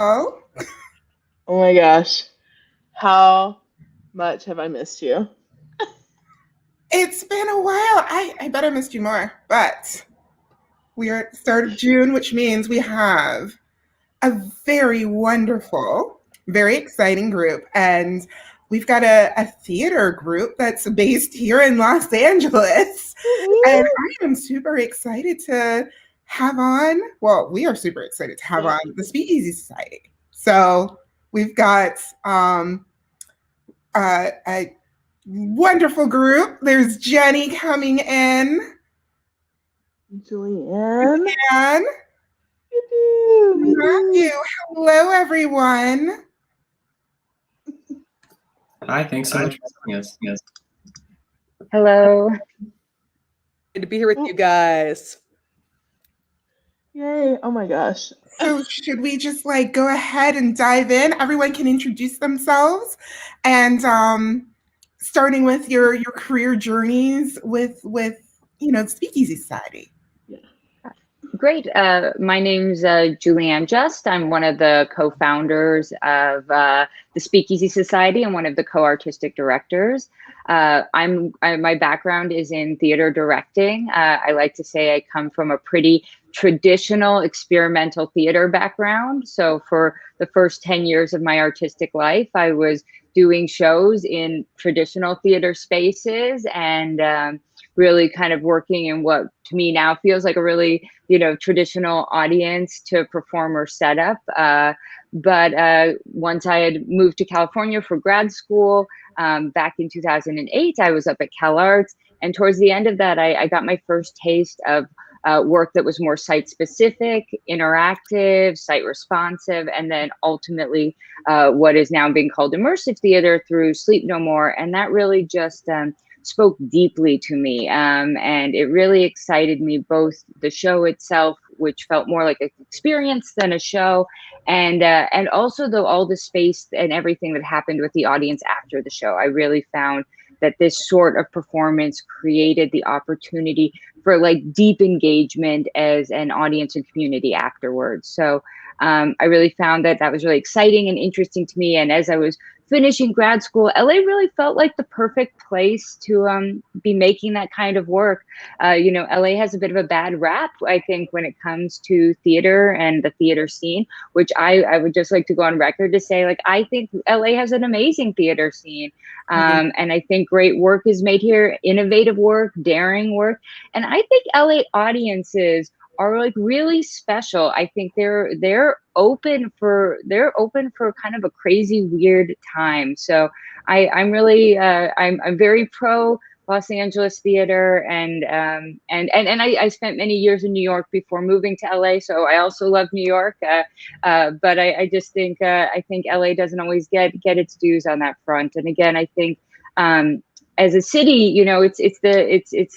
Oh, Oh my gosh. How much have I missed you? it's been a while. I bet I missed you more, but we are at the start of June, which means we have a very wonderful, very exciting group. And we've got a theater group that's based here in Los Angeles. And Woo-woo. I am super excited to have on, well, we are super excited to have Yeah. on the Speakeasy Society. So we've got a wonderful group. There's Jenny coming in, Julianne. and Matthew. Hello, everyone. Hi, thanks so much for having us. Hello. Good to be here with you guys. Yay. Oh my gosh. So should we just like go ahead and dive in? Everyone can introduce themselves, and starting with your career journeys with Speakeasy Society. Great. My name's Julianne Just. I'm one of the co-founders of the Speakeasy Society and one of the co-artistic directors. My background is in theater directing. I like to say I come from a pretty traditional experimental theater background. So for the first 10 years of my artistic life, I was doing shows in traditional theater spaces and really kind of working in what to me now feels like a really traditional audience to performer setup. But once I had moved to California for grad school back in 2008, I was up at CalArts. And towards the end of that, I got my first taste of work that was more site specific, interactive, site responsive, and then ultimately what is now being called immersive theater through Sleep No More. And that really just spoke deeply to me, and it really excited me, both the show itself, which felt more like an experience than a show, and also all the space and everything that happened with the audience after the show. I really found that this sort of performance created the opportunity for like deep engagement as an audience and community afterwards. So I really found that was really exciting and interesting to me. And as I was finishing grad school, LA really felt like the perfect place to be making that kind of work. LA has a bit of a bad rap, I think, when it comes to theater and the theater scene, which I would just like to go on record to say, like, I think LA has an amazing theater scene. And I think great work is made here, innovative work, daring work. And I think LA audiences are like really special. I think they're open for kind of a crazy weird time. So I'm really I'm very pro Los Angeles theater, and I spent many years in New York before moving to LA, so I also love New York. But I just think I think LA doesn't always get its dues on that front. And again, I think as a city, it's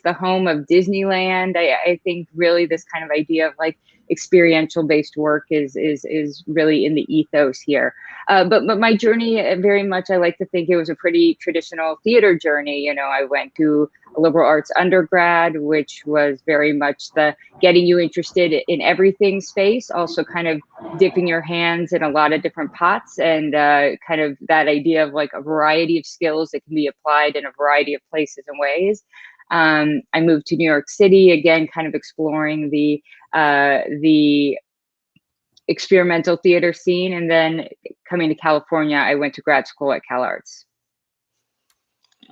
the home of Disneyland. I think really this kind of idea of like experiential based work is really in the ethos here. But my journey, very much, I like to think it was a pretty traditional theater journey. I went to a liberal arts undergrad, which was very much the getting you interested in everything space, also kind of dipping your hands in a lot of different pots, and kind of that idea of like a variety of skills that can be applied in a variety of places and ways. I moved to New York City, again, kind of exploring the experimental theater scene. And then coming to California, I went to grad school at CalArts.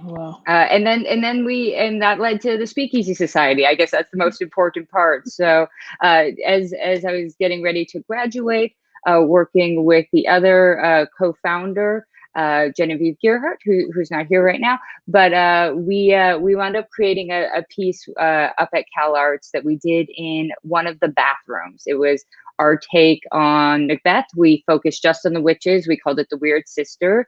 Wow. And that led to the Speakeasy Society. I guess that's the most important part. So as I was getting ready to graduate, working with the other co-founder, Genevieve Gearhart, who's not here right now, but we wound up creating a piece up at CalArts that we did in one of the bathrooms. It was our take on Macbeth. We focused just on the witches. We called it the Weird Sisters,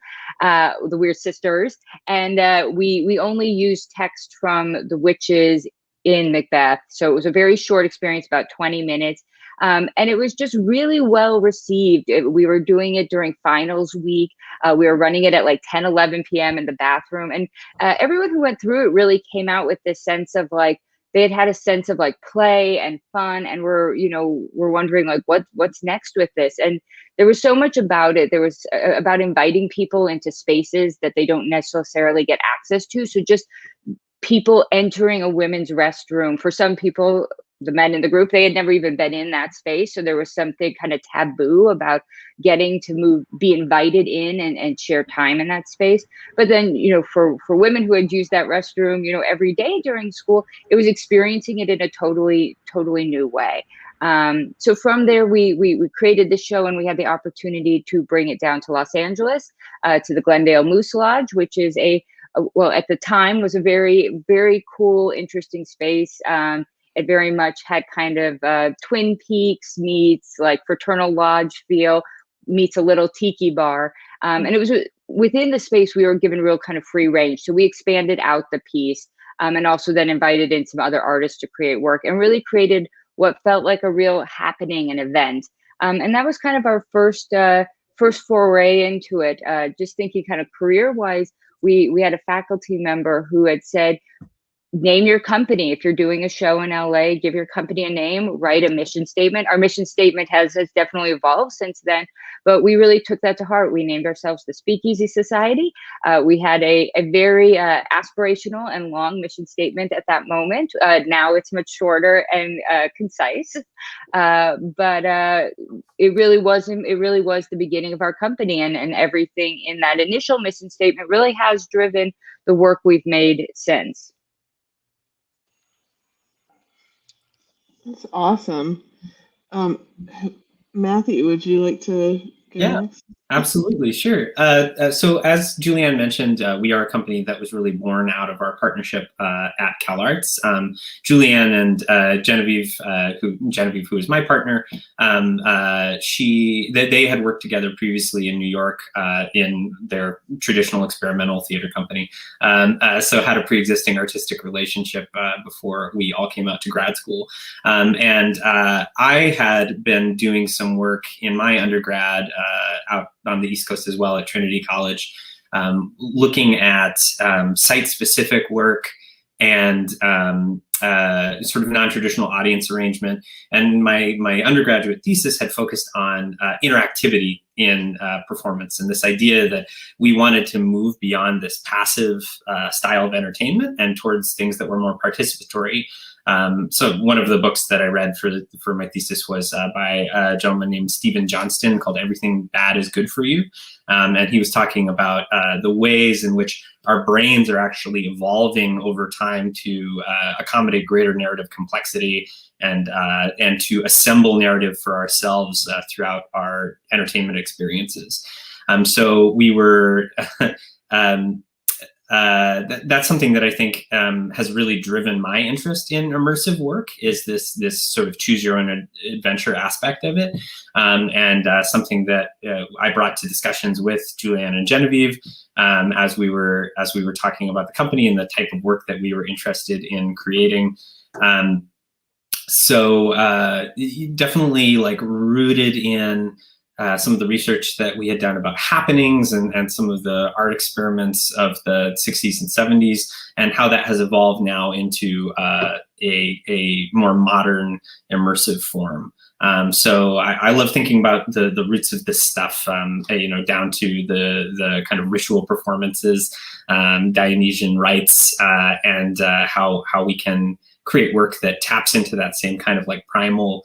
and we only used text from the witches in Macbeth. So it was a very short experience, about 20 minutes. And it was just really well received. We were doing it during finals week. We were running it at like 10, 11 p.m. in the bathroom. And everyone who went through it really came out with this sense of like, they had had a sense of like play and fun, and we're wondering like what's next with this. And there was so much about it. There was about inviting people into spaces that they don't necessarily get access to. So just people entering a women's restroom. For some people, the men in the group, they had never even been in that space. So there was something kind of taboo about getting to be invited in and share time in that space. But then, for women who had used that restroom, every day during school, it was experiencing it in a totally, totally new way. So from there, we created this show, and we had the opportunity to bring it down to Los Angeles, to the Glendale Moose Lodge, which is well, at the time was a very, very cool, interesting space. It very much had kind of Twin Peaks meets like fraternal lodge feel, meets a little tiki bar. And it was within the space we were given real kind of free range. So we expanded out the piece, and also then invited in some other artists to create work, and really created what felt like a real happening and event. And that was kind of our first foray into it. Just thinking kind of career-wise, we had a faculty member who had said, name your company. If you're doing a show in LA, give your company a name, write a mission statement. Our mission statement has definitely evolved since then, but we really took that to heart. We named ourselves the Speakeasy Society. We had a very aspirational and long mission statement at that moment. Now it's much shorter and concise, but it really was the beginning of our company, and everything in that initial mission statement really has driven the work we've made since. That's awesome. Matthew, would you like to go next? Absolutely, sure. So as Julianne mentioned, we are a company that was really born out of our partnership at CalArts. Julianne and Genevieve, who is my partner, they had worked together previously in New York in their traditional experimental theater company. So had a pre-existing artistic relationship before we all came out to grad school. And I had been doing some work in my undergrad out on the East Coast as well at Trinity College, looking at site-specific work and sort of non-traditional audience arrangement. And my undergraduate thesis had focused on interactivity in performance, and this idea that we wanted to move beyond this passive style of entertainment and towards things that were more participatory. So one of the books that I read for my thesis was by a gentleman named Stephen Johnston called Everything Bad is Good for You. And he was talking about the ways in which our brains are actually evolving over time to accommodate greater narrative complexity and to assemble narrative for ourselves throughout our entertainment experiences. So we were that's something that I think has really driven my interest in immersive work, is this sort of choose your own adventure aspect of it, and something that I brought to discussions with Julianne and Genevieve as we were talking about the company and the type of work that we were interested in creating. So definitely like rooted in some of the research that we had done about happenings and some of the art experiments of the 60s and 70s, and how that has evolved now into a more modern immersive form. So I love thinking about the roots of this stuff, down to the kind of ritual performances, Dionysian rites, and how we can create work that taps into that same kind of like primal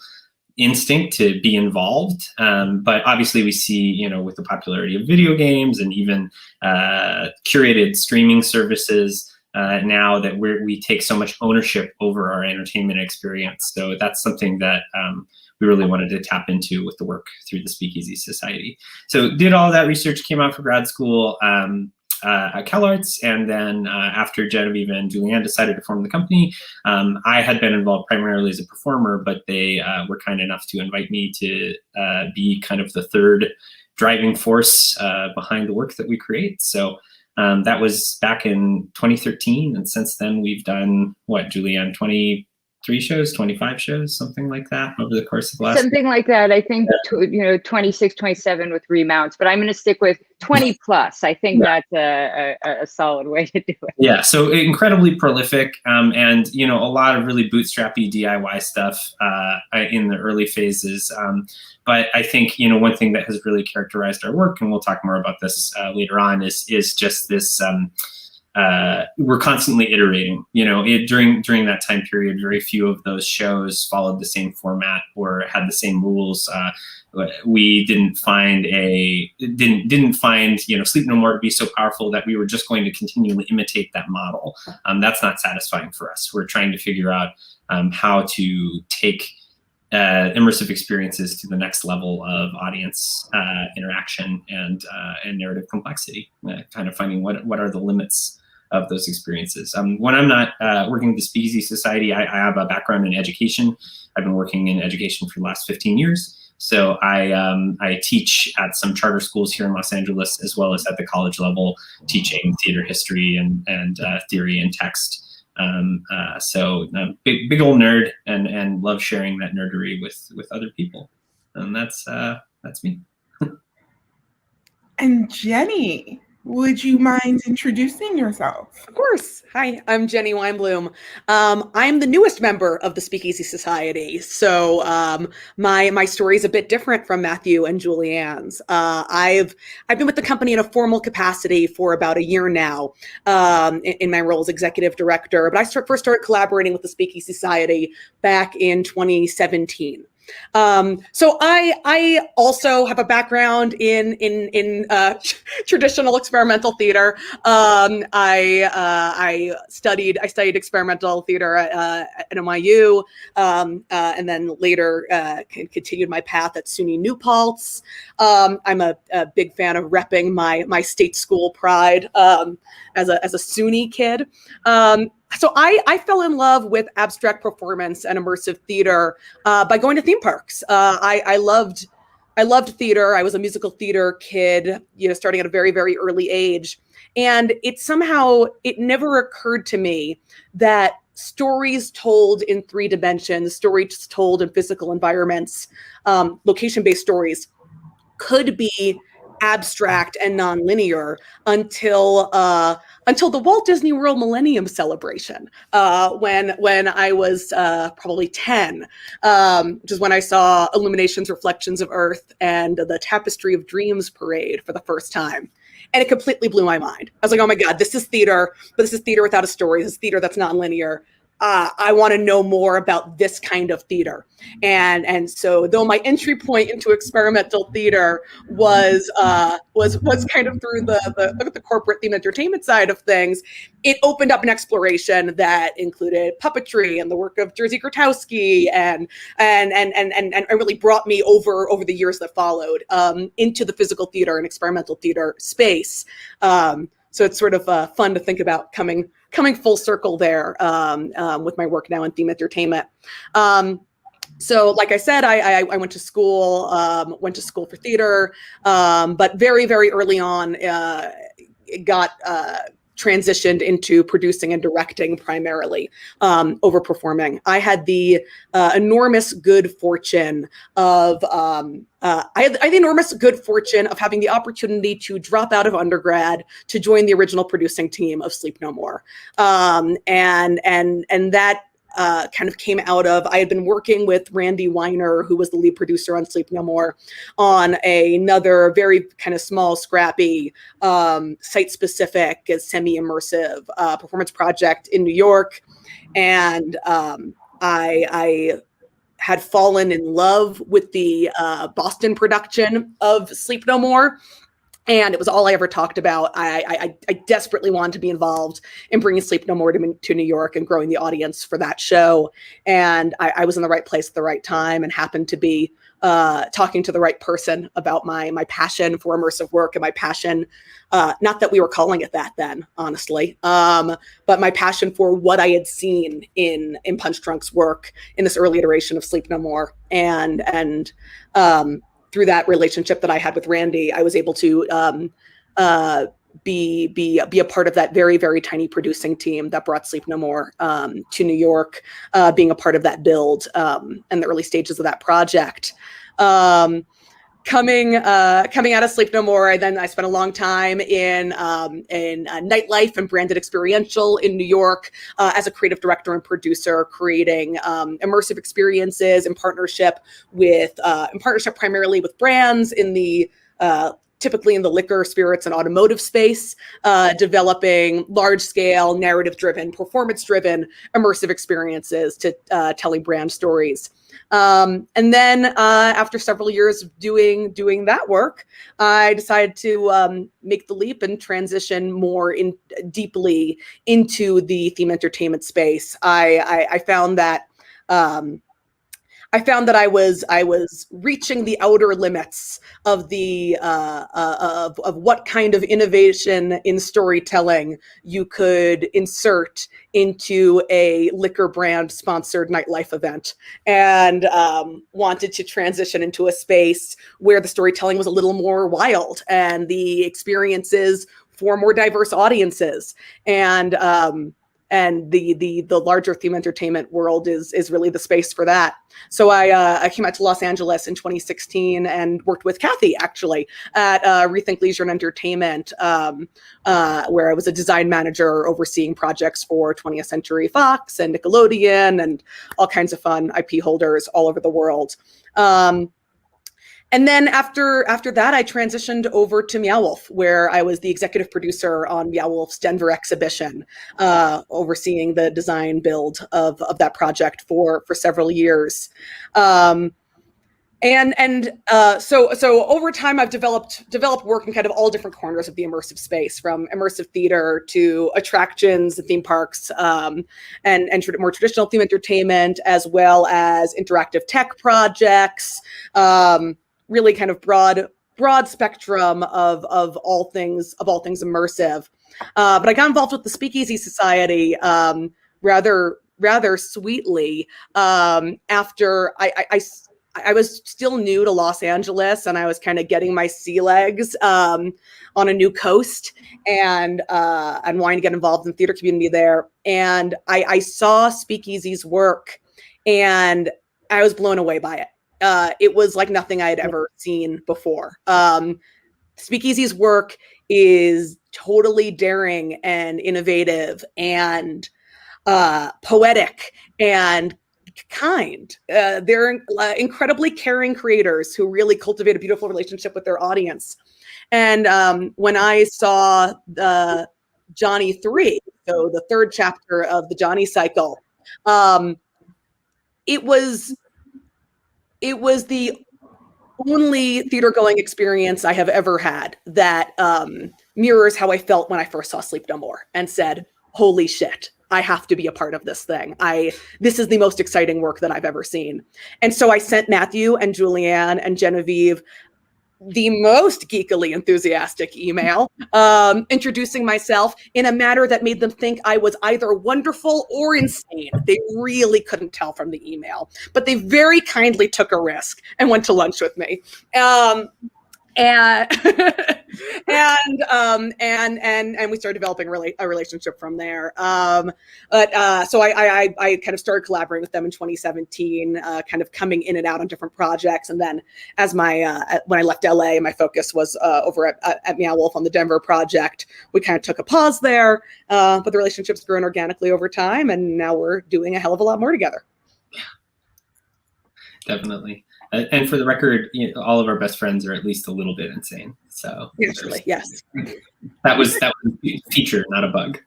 instinct to be involved. But obviously we see, with the popularity of video games and even curated streaming services now, that we take so much ownership over our entertainment experience. So that's something that we really wanted to tap into with the work through the Speakeasy Society. So did all that research, came out for grad school at CalArts, and then after Genevieve and Julianne decided to form the company, I had been involved primarily as a performer, but they were kind enough to invite me to be kind of the third driving force behind the work that we create. So that was back in 2013, and since then we've done, what, Julianne, 20 23 shows, 25 shows, something like that over the course of the last. Something like that. I think, 26, 27 with remounts, but I'm going to stick with 20 plus. I think that's a solid way to do it. Yeah, so incredibly prolific, and a lot of really bootstrappy DIY stuff in the early phases. But I think one thing that has really characterized our work, and we'll talk more about this later on, is just this. We're constantly iterating. During that time period, very few of those shows followed the same format or had the same rules. We didn't find Sleep No More to be so powerful that we were just going to continually imitate that model. That's not satisfying for us. We're trying to figure out how to take immersive experiences to the next level of audience interaction and narrative complexity. Kind of finding what are the limits of those experiences. When I'm not working with the Speakeasy Society, I have a background in education. I've been working in education for the last 15 years. So I teach at some charter schools here in Los Angeles, as well as at the college level, teaching theater history and theory and text. So big old nerd, and love sharing that nerdery with other people. And that's me. And Jenny, would you mind introducing yourself? Of course. Hi, I'm Jenny Weinblum. I'm the newest member of the Speakeasy Society. So my story is a bit different from Matthew and Julianne's. I've been with the company in a formal capacity for about a year now, in my role as executive director. But I first started collaborating with the Speakeasy Society back in 2017. So I also have a background in traditional experimental theater. I studied experimental theater at NYU, and then later continued my path at SUNY New Paltz. I'm a big fan of repping my state school pride as a SUNY kid. So I fell in love with abstract performance and immersive theater by going to theme parks. I loved theater. I was a musical theater kid, starting at a very, very early age. And it never occurred to me that stories told in 3 dimensions, stories told in physical environments, location-based stories could be abstract and nonlinear until the Walt Disney World Millennium Celebration, when I was probably 10, which is when I saw Illuminations, Reflections of Earth and the Tapestry of Dreams parade for the first time. And it completely blew my mind. I was like, oh my God, this is theater, but this is theater without a story. This is theater that's nonlinear. I want to know more about this kind of theater. And so though my entry point into experimental theater was kind of through the corporate theme entertainment side of things, it opened up an exploration that included puppetry and the work of Jerzy Grotowski and really brought me over the years that followed into the physical theater and experimental theater space. So it's sort of fun to think about coming full circle there with my work now in theme entertainment. So like I said, I went to school for theater, but very, very early on got transitioned into producing and directing primarily over performing. I had the enormous good fortune of having the opportunity to drop out of undergrad to join the original producing team of Sleep No More, and that kind of came out of, I had been working with Randy Weiner, who was the lead producer on Sleep No More, on another very kind of small, scrappy, site-specific, semi-immersive performance project in New York. And I had fallen in love with the Boston production of Sleep No More. And it was all I ever talked about. I desperately wanted to be involved in bringing Sleep No More to New York and growing the audience for that show. And I was in the right place at the right time and happened to be talking to the right person about my passion for immersive work and my passion, not that we were calling it that then, honestly, but my passion for what I had seen in Punch Drunk's work in this early iteration of Sleep No More. And through that relationship that I had with Randy, I was able to be a part of that very, very tiny producing team that brought Sleep No More to New York, being a part of that build and the early stages of that project. Coming out of Sleep No More, I spent a long time in nightlife and branded experiential in New York as a creative director and producer, creating immersive experiences in partnership primarily with brands in the typically in the liquor, spirits, and automotive space, developing large-scale, narrative-driven, performance-driven, immersive experiences to telling brand stories. And then after several years of doing that work, I decided to make the leap and transition more deeply into the theme entertainment space. I found that I was reaching the outer limits of the of what kind of innovation in storytelling you could insert into a liquor brand sponsored nightlife event, and wanted to transition into a space where the storytelling was a little more wild and the experiences for more diverse audiences. And the larger theme entertainment world is really the space for that. So I came out to Los Angeles in 2016 and worked with Kathy actually at Rethink Leisure and Entertainment, where I was a design manager overseeing projects for 20th Century Fox and Nickelodeon and all kinds of fun IP holders all over the world. And then after that, I transitioned over to Meow Wolf, where I was the executive producer on Meow Wolf's Denver exhibition, overseeing the design build of that project for several years. So over time, I've developed work in kind of all different corners of the immersive space, from immersive theater to attractions, theme parks, and more traditional theme entertainment, as well as interactive tech projects. Really kind of broad spectrum of all things immersive. But I got involved with the Speakeasy Society rather sweetly after I was still new to Los Angeles, and I was kind of getting my sea legs on a new coast, and wanting to get involved in the theater community there. And I saw Speakeasy's work, and I was blown away by it. It was like nothing I had ever seen before. Speakeasy's work is totally daring and innovative and poetic and kind. They're incredibly caring creators who really cultivate a beautiful relationship with their audience. And when I saw the Johnny 3, so the third chapter of the Johnny cycle, it was the only theater going experience I have ever had that mirrors how I felt when I first saw Sleep No More and said, holy shit, I have to be a part of this thing. This is the most exciting work that I've ever seen. And so I sent Matthew and Julianne and Genevieve the most geekily enthusiastic email, introducing myself in a manner that made them think I was either wonderful or insane. They really couldn't tell from the email, but they very kindly took a risk and went to lunch with me. And we started developing a relationship from there. So I kind of started collaborating with them in 2017, kind of coming in and out on different projects. And then as when I left LA, my focus was over at Meow Wolf on the Denver project. We kind of took a pause there, but the relationship's grown organically over time, and now we're doing a hell of a lot more together. Definitely. And for the record, all of our best friends are at least a little bit insane. So naturally, yes. That was a feature, not a bug.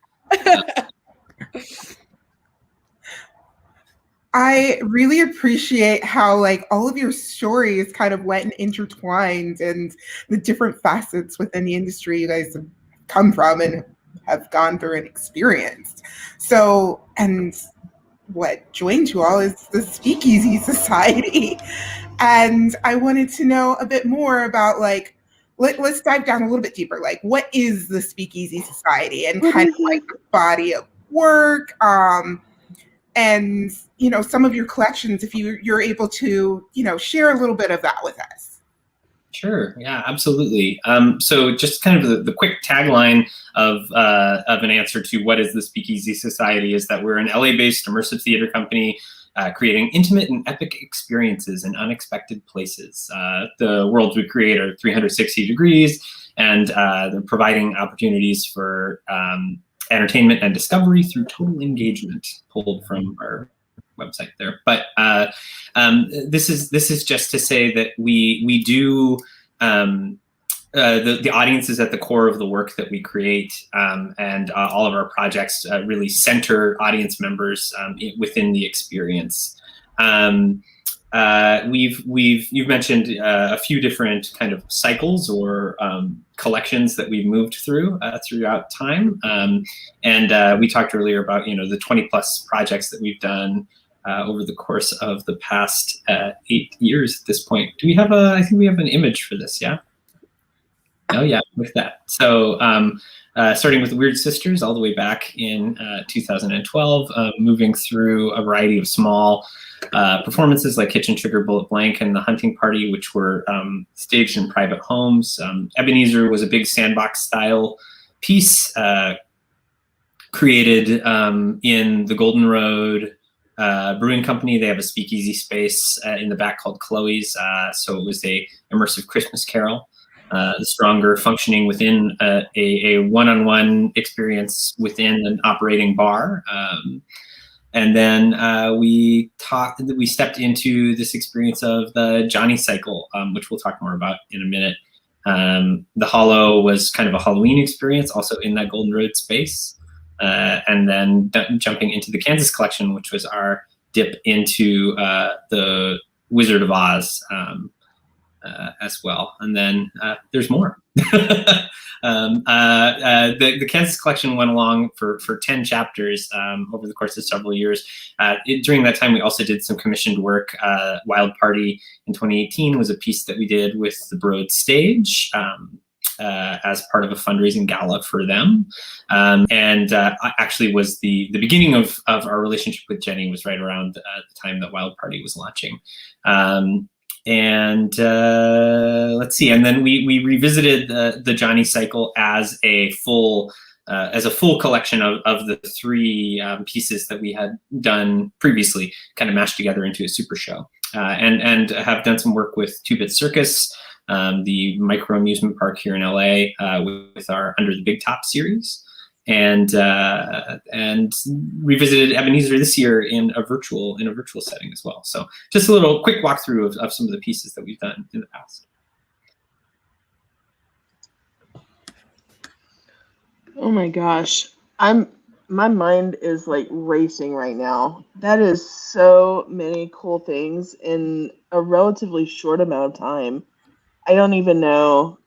I really appreciate how all of your stories kind of went and intertwined, and the different facets within the industry you guys have come from and have gone through and experienced. So, and what joined you all is the Speakeasy Society. And I wanted to know a bit more about let's dive down a little bit deeper. What is the Speakeasy Society, and kind of the body of work, and some of your collections, if you're able to share a little bit of that with us. Sure. Yeah, absolutely. So just kind of the quick tagline of an answer to what is the Speakeasy Society is that we're an LA-based immersive theater company creating intimate and epic experiences in unexpected places. The worlds we create are 360 degrees, and they're providing opportunities for entertainment and discovery through total engagement, pulled from our website there. But this is just to say that we do the audience is at the core of the work that we create, and all of our projects really center audience members within the experience. You've mentioned a few different kind of cycles or collections that we've moved through throughout time, and we talked earlier about the 20+ projects that we've done over the course of the past 8 years at this point. Do we have I think we have an image for this, yeah? Oh yeah, with that. So starting with Weird Sisters all the way back in 2012, moving through a variety of small performances like Kitchen Sugar Bullet Blank and The Hunting Party, which were staged in private homes. Ebenezer was a big sandbox style piece created in the Golden Road Brewing Company. They have a speakeasy space in the back called Chloe's. So it was a immersive Christmas carol. The stronger functioning within a one-on-one experience within an operating bar. And then we stepped into this experience of the Johnny cycle, which we'll talk more about in a minute. The Hollow was kind of a Halloween experience, also in that Golden Road space. And then jumping into the Kansas collection, which was our dip into the Wizard of Oz as well. And then there's more. The Kansas collection went along for 10 chapters over the course of several years. During that time, we also did some commissioned work. Wild Party in 2018 was a piece that we did with the Broad Stage as part of a fundraising gala for them. And actually was the beginning of our relationship with Jenny was right around the time that Wild Party was launching. And let's see, and then we revisited the Johnny cycle as a full collection of the 3 pieces that we had done previously, kind of mashed together into a super show, and have done some work with 2-Bit Circus, the micro amusement park here in LA, with our Under the Big Top series. And revisited Ebenezer this year in a virtual setting as well. So just a little quick walkthrough of some of the pieces that we've done in the past. Oh my gosh, my mind is like racing right now. That is so many cool things in a relatively short amount of time. I don't even know.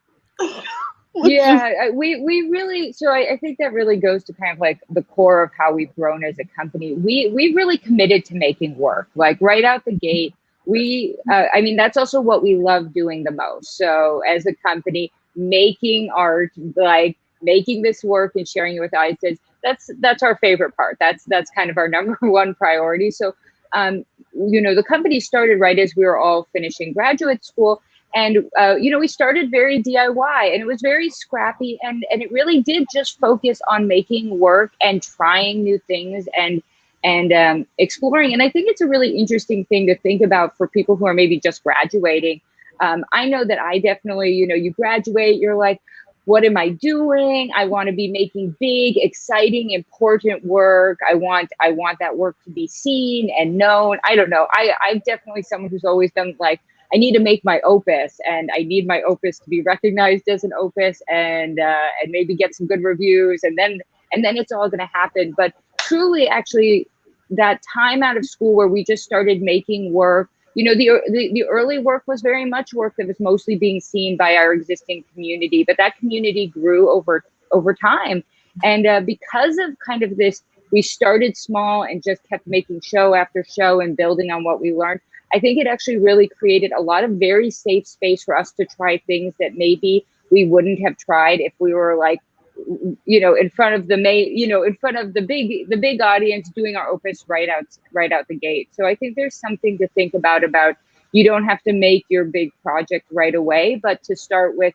Yeah, we really, so I think that really goes to kind of like the core of how we've grown as a company. We really committed to making work, like right out the gate. I mean, that's also what we love doing the most. So as a company, making art, like making this work and sharing it with audiences, that's our favorite part. That's kind of our number one priority. So, the company started right as we were all finishing graduate school. And, we started very DIY, and it was very scrappy, and it really did just focus on making work and trying new things and exploring. And I think it's a really interesting thing to think about for people who are maybe just graduating. I know that I definitely, you graduate, you're like, what am I doing? I want to be making big, exciting, important work. I want that work to be seen and known. I don't know. I'm definitely someone who's always done like, I need to make my opus, and I need my opus to be recognized as an opus, and maybe get some good reviews, and then it's all going to happen. But truly, actually, that time out of school where we just started making work, the early work was very much work that was mostly being seen by our existing community, but that community grew over time, and because of kind of this, we started small and just kept making show after show and building on what we learned. I think it actually really created a lot of very safe space for us to try things that maybe we wouldn't have tried if we were like, in front of the big audience doing our opus right out the gate. So I think there's something to think about, you don't have to make your big project right away, but to start with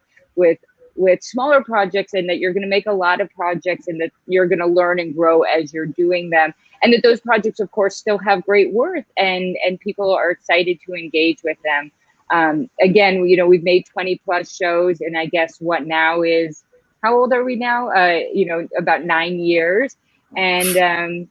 smaller projects, and that you're going to make a lot of projects, and that you're going to learn and grow as you're doing them, and that those projects of course still have great worth, and people are excited to engage with them. Again, you know, we've made 20 plus shows, and I guess what now is, how old are we now? You know, about 9 years. And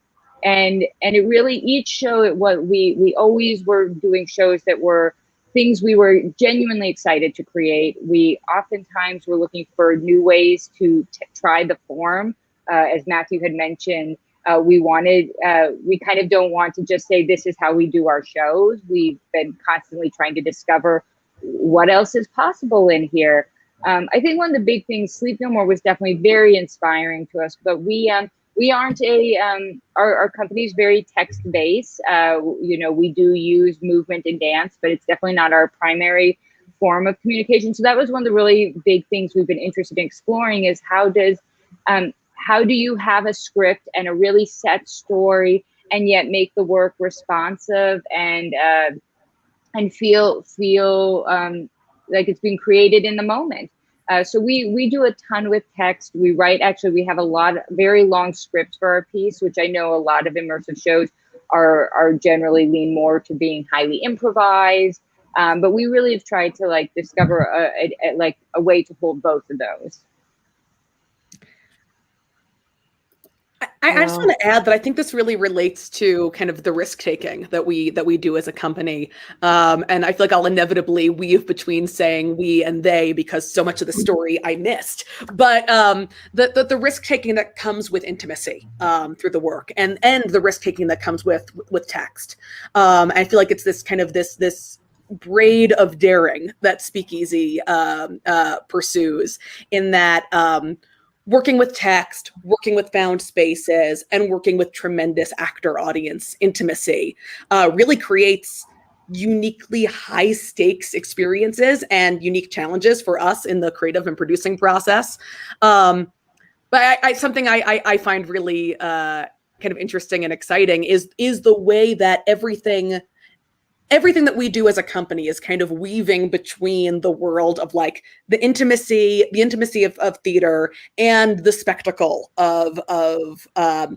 it really, each show, we always were doing shows that were things we were genuinely excited to create. We oftentimes were looking for new ways to try the form. As Matthew had mentioned, we kind of don't want to just say, this is how we do our shows. We've been constantly trying to discover what else is possible in here. I think one of the big things, Sleep No More was definitely very inspiring to us, but we aren't our company is very text-based. You know, we do use movement and dance, but it's definitely not our primary form of communication. So that was one of the really big things we've been interested in exploring, is how do you have a script and a really set story, and yet make the work responsive and feel like it's been created in the moment. So we do a ton with text. We write, actually, we have a lot of very long scripts for our piece, which I know a lot of immersive shows are generally lean more to being highly improvised. But we really have tried to like discover a way to hold both of those. I just want to add that I think this really relates to kind of the risk taking that we do as a company, and I feel like I'll inevitably weave between saying we and they because so much of the story I missed. But the risk taking that comes with intimacy through the work, and the risk taking that comes with text. I feel like it's this kind of this braid of daring that Speakeasy pursues, in that. Working with text, working with found spaces, and working with tremendous actor audience intimacy really creates uniquely high stakes experiences and unique challenges for us in the creative and producing process. But something I find really kind of interesting and exciting is the way that everything that we do as a company is kind of weaving between the world of like the intimacy of theater and the spectacle of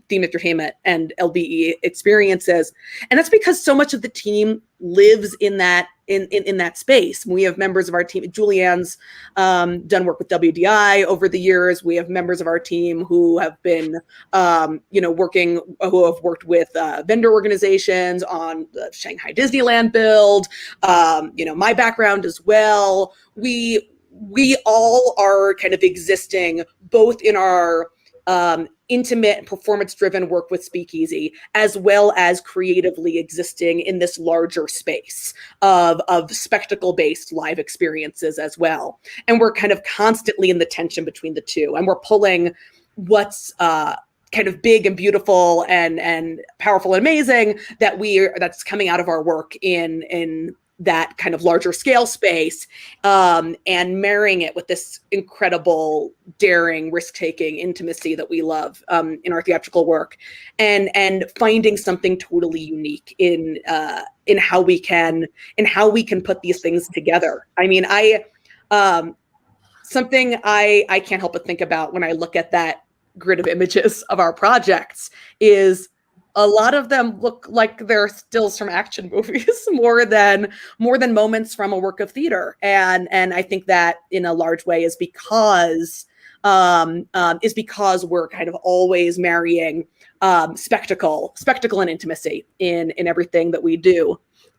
theme entertainment and LBE experiences. And that's because so much of the team lives in that space. We have members of our team. Julianne's done work with WDI over the years. We have members of our team who have been, who have worked with vendor organizations on the Shanghai Disneyland build. My background as well. We all are kind of existing both in our intimate and performance-driven work with Speakeasy, as well as creatively existing in this larger space of spectacle-based live experiences as well. And we're kind of constantly in the tension between the two, and we're pulling what's kind of big and beautiful and powerful and amazing that's coming out of our work in that kind of larger scale space, and marrying it with this incredible, daring, risk-taking intimacy that we love in our theatrical work, and finding something totally unique in how we can put these things together. I mean, something I can't help but think about when I look at that grid of images of our projects is a lot of them look like they're stills from action movies more than moments from a work of theater. And I think that in a large way is because we're kind of always marrying spectacle and intimacy in everything that we do.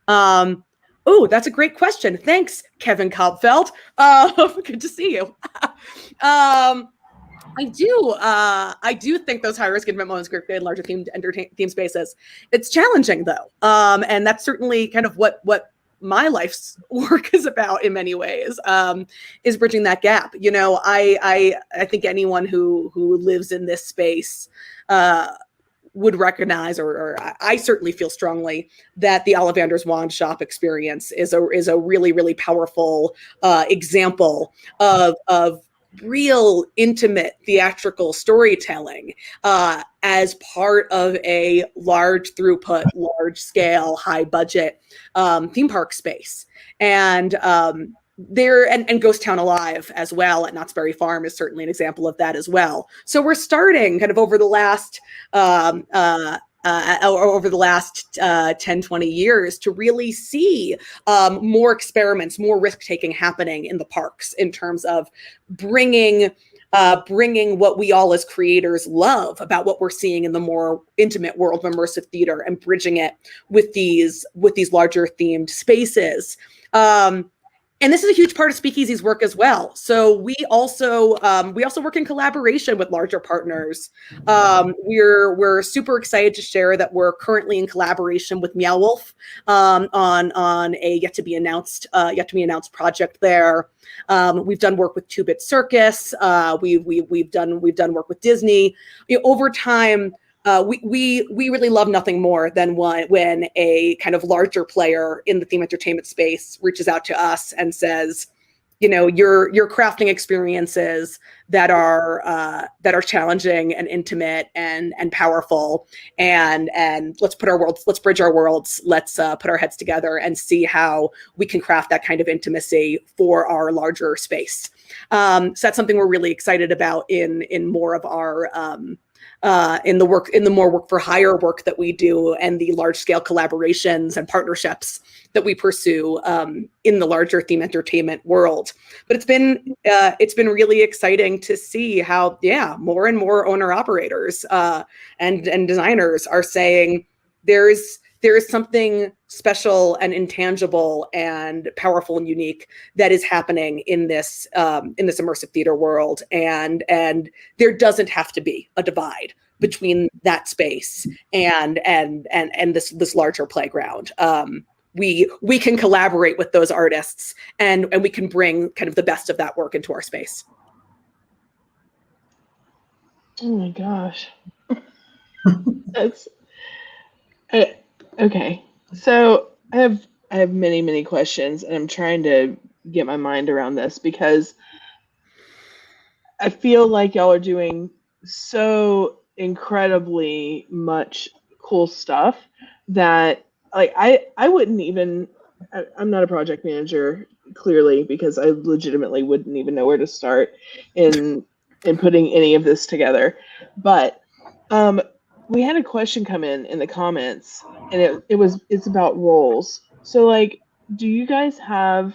Oh, that's a great question. Thanks, Kevin Kopfeld. Good to see you. I do think those high risk intimate moments create larger theme spaces. It's challenging though. And that's certainly kind of what my life's work is about in many ways, is bridging that gap. I think anyone who lives in this space would recognize, or I certainly feel strongly that the Ollivander's Wand Shop experience is a really, really powerful example of real intimate theatrical storytelling as part of a large throughput, large scale, high budget theme park space. And and Ghost Town Alive as well at Knott's Berry Farm is certainly an example of that as well. So we're starting kind of over the last 10, 20 years to really see more experiments, more risk-taking happening in the parks in terms of bringing what we all as creators love about what we're seeing in the more intimate world of immersive theater and bridging it with these larger themed spaces. And this is a huge part of Speakeasy's work as well. So we also work in collaboration with larger partners. We're super excited to share that we're currently in collaboration with Meow Wolf on a yet to be announced project there. We've done work with 2-Bit Circus. We've done work with Disney. Over time, we really love nothing more than when a kind of larger player in the theme entertainment space reaches out to us and says, you're crafting experiences that are challenging and intimate and powerful, and let's bridge our worlds, let's put our heads together and see how we can craft that kind of intimacy for our larger space. So that's something we're really excited about in more of our in the more work for hire work that we do, and the large scale collaborations and partnerships that we pursue in the larger theme entertainment world. But it's been really exciting to see how more and more owner operators and designers are saying there is something special and intangible and powerful and unique that is happening in this immersive theater world, and there doesn't have to be a divide between that space and this larger playground. We can collaborate with those artists, and we can bring kind of the best of that work into our space. Oh my gosh, that's. Okay, so I have many questions, and I'm trying to get my mind around this because I feel like y'all are doing so incredibly much cool stuff that, like, I wouldn't even. I'm not a project manager, clearly, because I legitimately wouldn't even know where to start in putting any of this together. But we had a question come in the comments, and it's about roles. So, like, do you guys have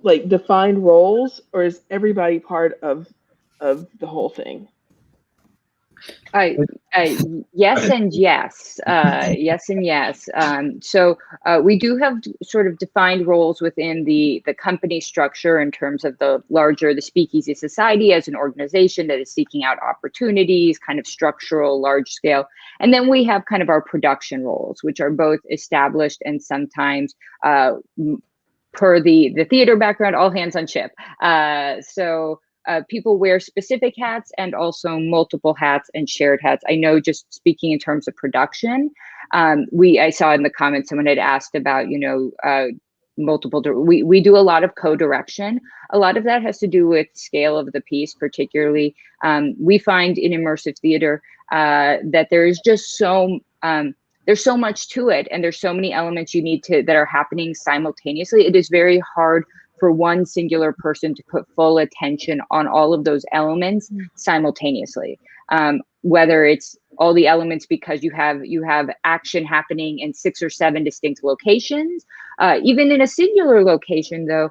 like defined roles, or is everybody part of the whole thing? Yes and yes. Yes and yes. So we do have sort of defined roles within the company structure in terms of the Speakeasy Society as an organization that is seeking out opportunities, kind of structural, large scale. And then we have kind of our production roles, which are both established and sometimes per the theater background, all hands on ship. People wear specific hats and also multiple hats and shared hats. I know, just speaking in terms of production, I saw in the comments someone had asked about, we do a lot of co-direction. A lot of that has to do with scale of the piece, particularly. We find in immersive theater that there's so much to it, and there's so many elements that are happening simultaneously. It is very hard for one singular person to put full attention on all of those elements simultaneously. Whether it's all the elements because you have action happening in 6 or 7 distinct locations. Even in a singular location, though,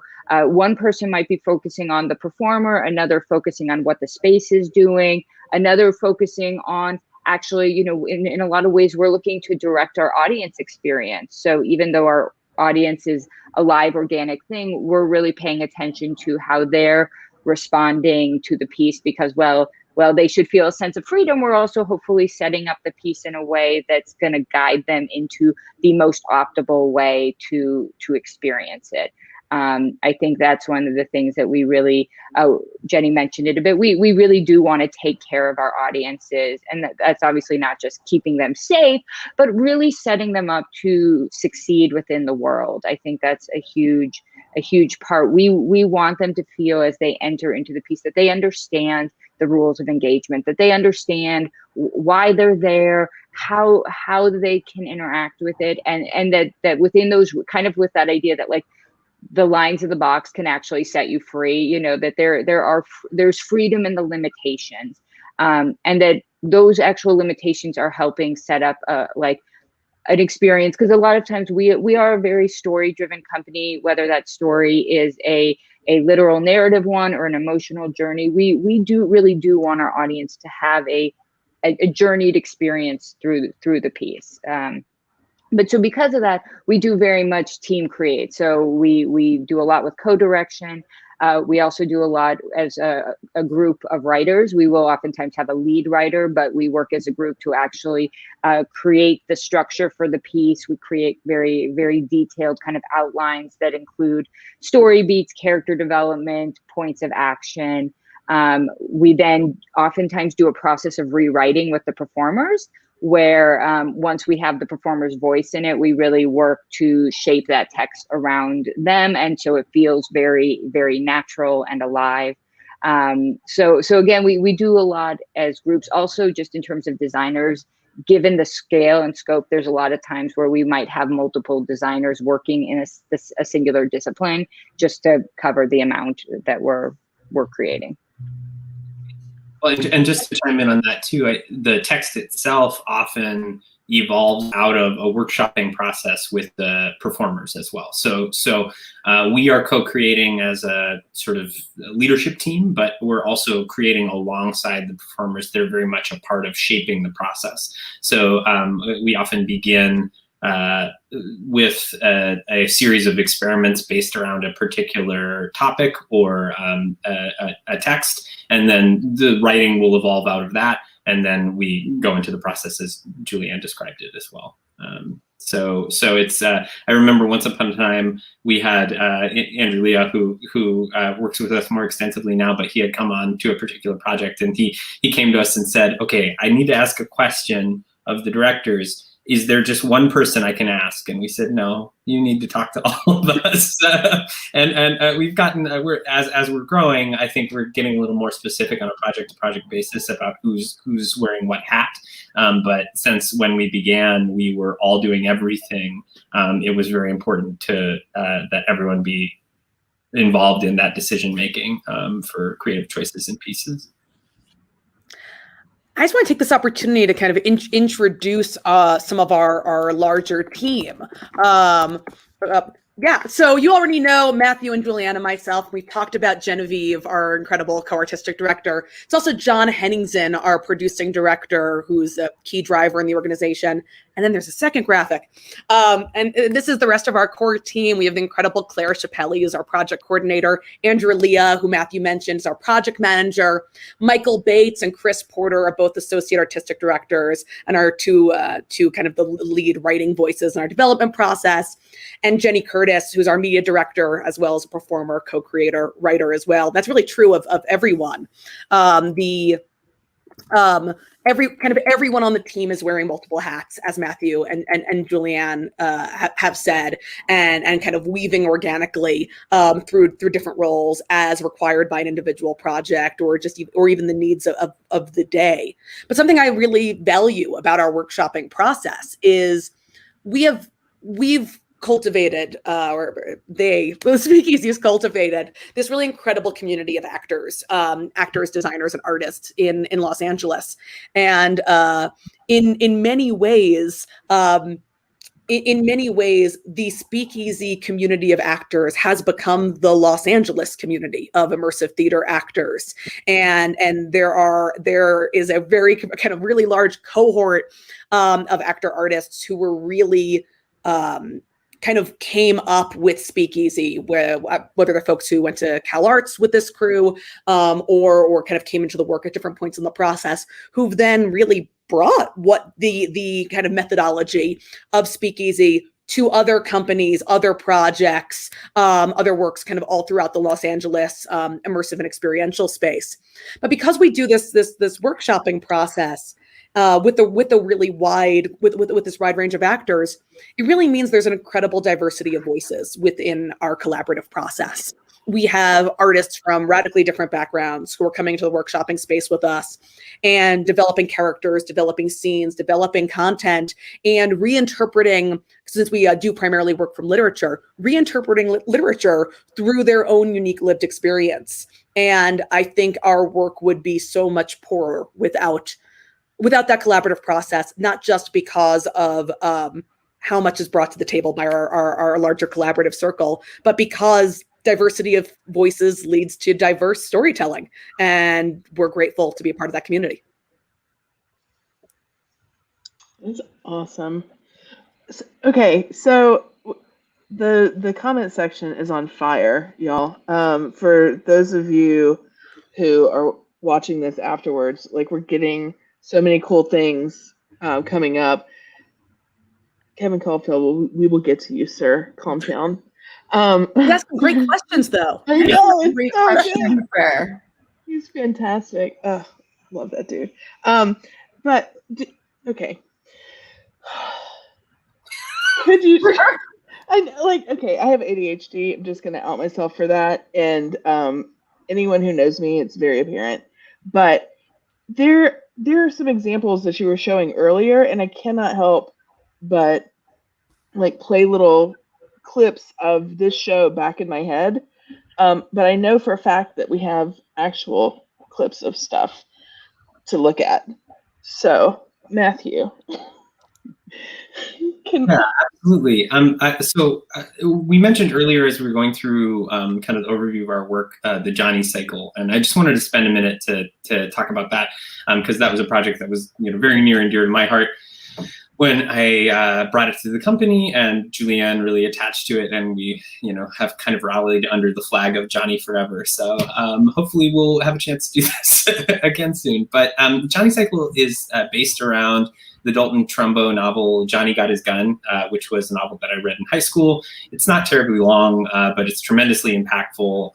one person might be focusing on the performer, another focusing on what the space is doing, another focusing on actually, in a lot of ways, we're looking to direct our audience experience. So even though our audience is a live organic thing, we're really paying attention to how they're responding to the piece, because well they should feel a sense of freedom. We're also hopefully setting up the piece in a way that's going to guide them into the most optimal way to experience it. I think that's one of the things that we really, Jenny mentioned it a bit, we really do want to take care of our audiences. And that's obviously not just keeping them safe, but really setting them up to succeed within the world. I think that's a huge part. We want them to feel as they enter into the piece that they understand the rules of engagement, that they understand why they're there, how they can interact with it, and that within those, kind of with that idea that like the lines of the box can actually set you free, you know, that there's freedom in the limitations, and that those actual limitations are helping set up like an experience. Because a lot of times we are a very story driven company, whether that story is a literal narrative one or an emotional journey. We really do want our audience to have a journeyed experience through the piece. But so because of that, we do very much team create. So we do a lot with co-direction. We also do a lot as a group of writers. We will oftentimes have a lead writer, but we work as a group to actually create the structure for the piece. We create very, very detailed kind of outlines that include story beats, character development, points of action. We then oftentimes do a process of rewriting with the performers, where once we have the performer's voice in it, we really work to shape that text around them, and so it feels very, very natural and alive. So again, we do a lot as groups. Also, just in terms of designers, given the scale and scope, there's a lot of times where we might have multiple designers working in a singular discipline, just to cover the amount that we're creating. Well, and just to chime in on that too, the text itself often evolves out of a workshopping process with the performers as well. So we are co-creating as a sort of leadership team, but we're also creating alongside the performers. They're very much a part of shaping the process. So we often begin with a series of experiments based around a particular topic or a text, and then the writing will evolve out of that, and then we go into the process as Julianne described it as well. So it's I remember once upon a time we had Andrew Leah, who works with us more extensively now, but he had come on to a particular project, and he came to us and said, okay, I need to ask a question of the directors. Is there just one person I can ask? And we said, no, you need to talk to all of us. And we've gotten, as we're growing, I think we're getting a little more specific on a project-to-project basis about who's wearing what hat. But since when we began, we were all doing everything. It was very important to that everyone be involved in that decision-making for creative choices and pieces. I just want to take this opportunity to kind of introduce some of our larger team. Yeah, so you already know Matthew and Julianne and myself. We talked about Genevieve, our incredible co-artistic director. It's also John Henningsen, our producing director, who's a key driver in the organization. And then there's a second graphic. And this is the rest of our core team. We have the incredible Claire Chappelli, who's our project coordinator. Andrew Leah, who Matthew mentioned, is our project manager. Michael Bates and Chris Porter are both associate artistic directors and are two kind of the lead writing voices in our development process. And Jenny Curtis, who's our media director, as well as a performer, co-creator, writer as well. That's really true of everyone. Everyone on the team is wearing multiple hats, as Matthew and Julianne have said, and kind of weaving organically through different roles as required by an individual project or even the needs of the day. But something I really value about our workshopping process is we've cultivated, Speakeasy has cultivated this really incredible community of actors, designers, and artists in Los Angeles. And in many ways, the Speakeasy community of actors has become the Los Angeles community of immersive theater actors. And there is a very kind of really large cohort of actor artists who were really kind of came up with Speakeasy, whether the folks who went to Cal Arts with this crew or kind of came into the work at different points in the process, who've then really brought what the kind of methodology of Speakeasy to other companies, other projects, other works kind of all throughout the Los Angeles immersive and experiential space. But because we do this workshopping process, with this wide range of actors, it really means there's an incredible diversity of voices within our collaborative process. we have artists from radically different backgrounds who are coming to the workshopping space with us and developing characters, developing scenes, developing content, and reinterpreting, since we do primarily work from literature, reinterpreting literature through their own unique lived experience. And I think our work would be so much poorer without that collaborative process, not just because of how much is brought to the table by our larger collaborative circle, but because diversity of voices leads to diverse storytelling. And we're grateful to be a part of that community. That's awesome. Okay, so the comment section is on fire, y'all. For those of you who are watching this afterwards, like, we're getting so many cool things coming up. Kevin Caulfield, we will get to you, sir. Calm down. That's some great questions, though. I know, it's Great so question good. there. He's fantastic. Love that dude. But okay. Could you? Okay, I have ADHD. I'm just gonna out myself for that. And anyone who knows me, it's very apparent. But there are some examples that you were showing earlier, and I cannot help but like play little clips of this show back in my head. But I know for a fact that we have actual clips of stuff to look at. So, Matthew. Yeah, absolutely. So we mentioned earlier as we were going through kind of the overview of our work, the Johnny cycle, and I just wanted to spend a minute to talk about that because that was a project that was very near and dear to my heart when I brought it to the company, and Julianne really attached to it, and we have kind of rallied under the flag of Johnny Forever. So hopefully we'll have a chance to do this again soon. But Johnny cycle is based around the Dalton Trumbo novel Johnny Got His Gun, which was a novel that I read in high school. It's not terribly long, but it's tremendously impactful.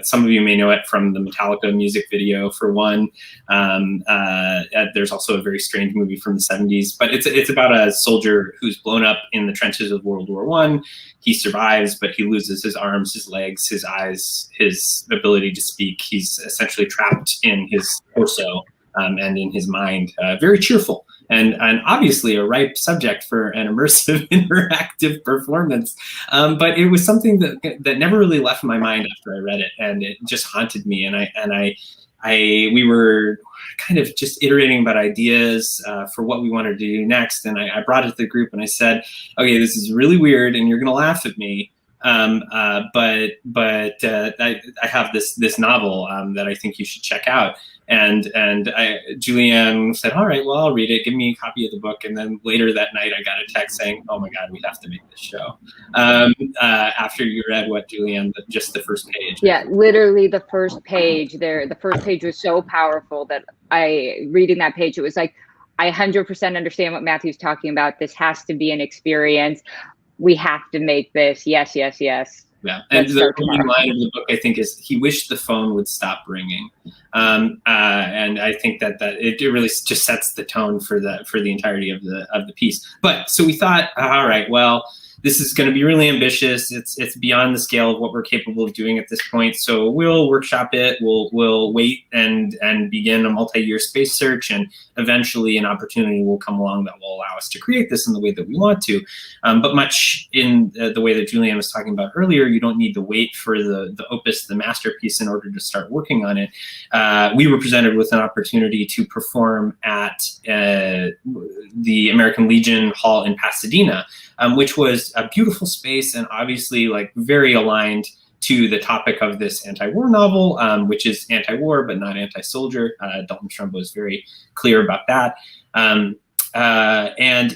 Some of you may know it from the Metallica music video, for one. There's also a very strange movie from the 70s, but it's about a soldier who's blown up in the trenches of World War I. He survives, but he loses his arms, his legs, his eyes, his ability to speak. He's essentially trapped in his torso and in his mind. Very cheerful. And obviously a ripe subject for an immersive interactive performance. But it was something that never really left my mind after I read it, and it just haunted me. And we were kind of just iterating about ideas for what we wanted to do next. And I brought it to the group and I said, okay, this is really weird and you're going to laugh at me. But I have this novel that I think you should check out. And Julianne said, all right, well, I'll read it. Give me a copy of the book. And then later that night, I got a text saying, oh my God, we have to make this show. After you read what, Julianne, just the first page. Yeah, literally the first page there. The first page was so powerful that reading that page, it was like, I 100% understand what Matthew's talking about. This has to be an experience. We have to make this. Yes, yes, yes. Yeah, and the opening line of the book, I think, is he wished the phone would stop ringing, and I think that it really just sets the tone for the entirety of the piece. But so we thought, all right, well, this is going to be really ambitious. It's beyond the scale of what we're capable of doing at this point. So we'll workshop it. We'll wait and begin a multi-year space search, and eventually an opportunity will come along that will allow us to create this in the way that we want to. But much in the way that Julianne was talking about earlier, you don't need to wait for the opus, the masterpiece, in order to start working on it. We were presented with an opportunity to perform at the American Legion Hall in Pasadena, which was a beautiful space and obviously like very aligned to the topic of this anti-war novel, which is anti-war but not anti-soldier. Dalton Trumbo is very clear about that. And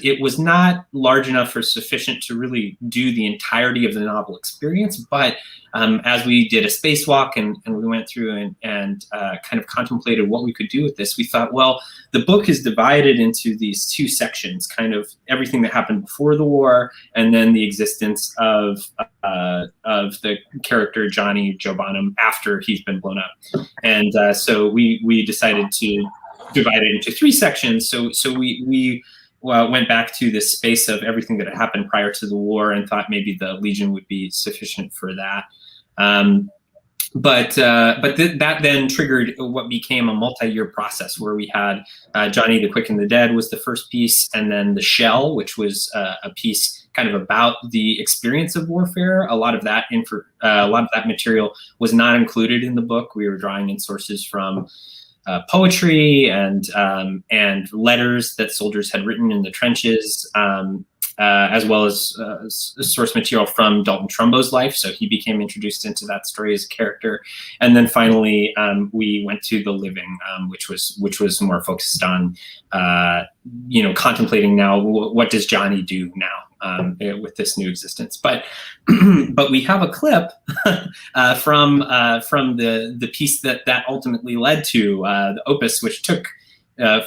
it was not large enough or sufficient to really do the entirety of the novel experience. But as we did a spacewalk and we went through and kind of contemplated what we could do with this, we thought, well, the book is divided into these two sections, kind of everything that happened before the war, and then the existence of the character Johnny Joe Bonham after he's been blown up. And so we decided to divide it into three sections. So we went back to this space of everything that had happened prior to the war and thought maybe the Legion would be sufficient for that. That then triggered what became a multi-year process where we had Johnny the Quick and the Dead was the first piece, and then The Shell, which was a piece kind of about the experience of warfare. A lot of that material was not included in the book. We were drawing in sources from poetry and letters that soldiers had written in the trenches. As well as source material from Dalton Trumbo's life. So he became introduced into that story as a character. And then finally, we went to The Living, which was more focused on, contemplating now, what does Johnny do now with this new existence? But we have a clip from the piece that ultimately led to the opus, which took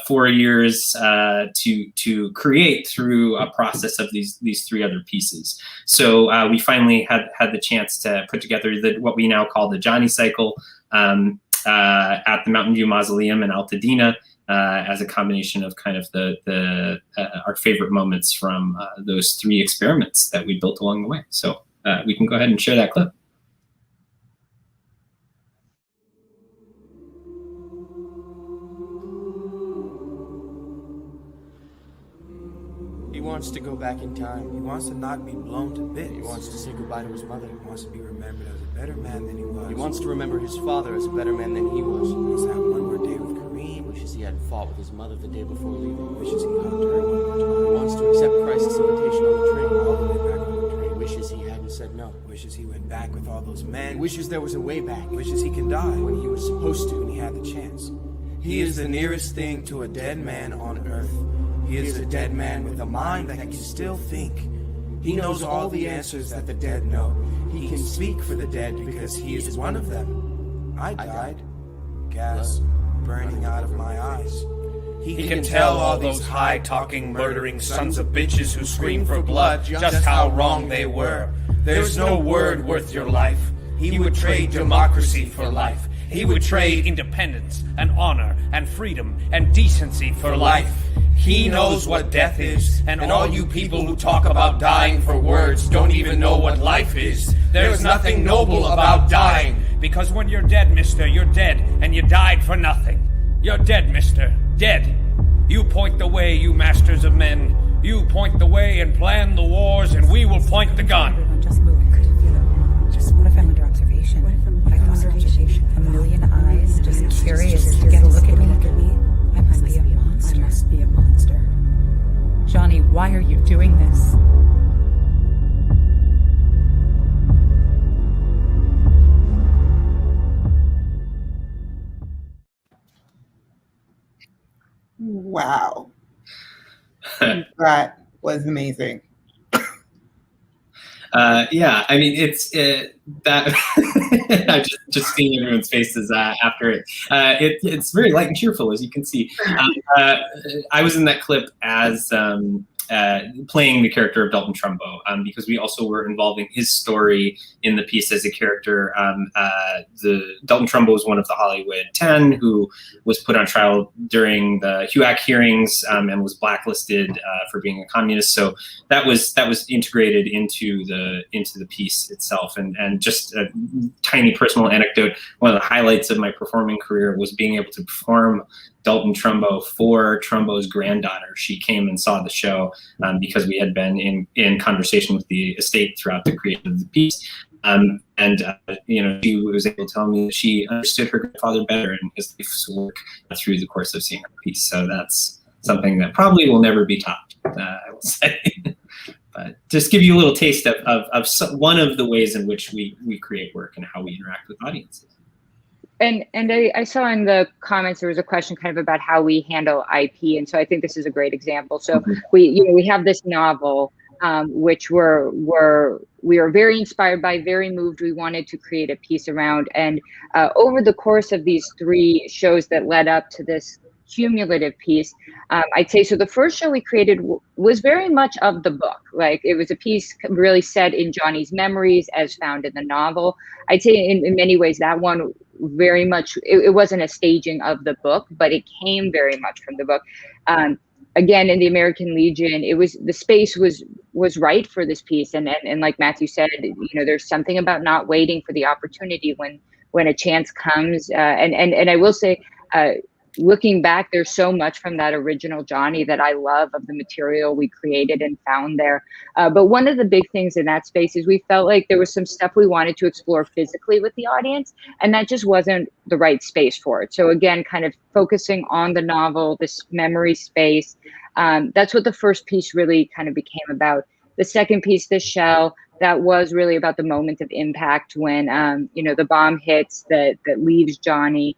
4 years to create through a process of these three other pieces. So we finally had the chance to put together what we now call the Johnny Cycle at the Mountain View Mausoleum in Altadena as a combination of kind of our favorite moments from those three experiments that we built along the way. So we can go ahead and share that clip. He wants to go back in time. He wants to not be blown to bits. He wants to say goodbye to his mother. He wants to be remembered as a better man than he was. He wants to remember his father as a better man than he was. He wants to have one more day with Kareem. Wishes he hadn't fought with his mother the day before leaving. Wishes he hugged her one more time. He wants to accept Christ's invitation on the train. All the way back on the train. Wishes he hadn't said no. Wishes he went back with all those men. He wishes there was a way back. Wishes he can die when he was supposed to. when he had the chance. He is the nearest thing to a dead man on earth. He is a dead man with a mind that can still think. He knows all the answers that the dead know. He can speak for the dead because he is one of them. I died. Gas burning out of my eyes. He can tell all those high-talking, murdering sons of bitches who scream for blood just how wrong they were. There's no word worth your life. He would trade democracy for life. He would trade independence and honor and freedom and decency for life. He knows what death is, and all you people who talk about dying for words don't even know what life is. There's nothing noble about dying. Because when you're dead, mister, you're dead, and you died for nothing. You're dead, mister, dead. You point the way, you masters of men. You point the way and plan the wars, and we will point the gun. Everyone just move. Couldn't feel it. Just what if I'm under observation? What if I'm under observation? A million eyes, just curious to get a look at me. I must be a monster. I must be a monster. Johnny, why are you doing this? Wow. That was amazing. Yeah, I mean, it's that I've just seeing everyone's faces after it. It's very light and cheerful, as you can see. I was in that clip as playing the character of Dalton Trumbo because we also were involving his story in the piece as a character. The Dalton Trumbo was one of the Hollywood 10 who was put on trial during the HUAC hearings and was blacklisted for being a communist. So that was integrated into the piece itself. And just a tiny personal anecdote. One of the highlights of my performing career was being able to perform Dalton Trumbo for Trumbo's granddaughter. She came and saw the show because we had been in conversation with the estate throughout the creation of the piece. She was able to tell me that she understood her grandfather better in his life's work through the course of seeing her piece. So that's something that probably will never be topped, I will say. But just give you a little taste of one of the ways in which we create work and how we interact with audiences. And I saw in the comments there was a question kind of about how we handle IP, and so I think this is a great example. So we have this novel which we are very inspired by, very moved. We wanted to create a piece around, and over the course of these 3 shows that led up to this cumulative piece, I'd say, so the first show we created was very much of the book. Like, it was a piece really set in Johnny's memories as found in the novel. I'd say in many ways that one very much, it wasn't a staging of the book, but it came very much from the book. again, in the American Legion, it was, the space was right for this piece. And like Matthew said, there's something about not waiting for the opportunity when a chance comes. And I will say, looking back, there's so much from that original Johnny that I love, of the material we created and found there. But one of the big things in that space is we felt like there was some stuff we wanted to explore physically with the audience, and that just wasn't the right space for it. So again, kind of focusing on the novel, this memory space, that's what the first piece really kind of became about. The second piece, The Shell, that was really about the moment of impact when, the bomb hits that leaves Johnny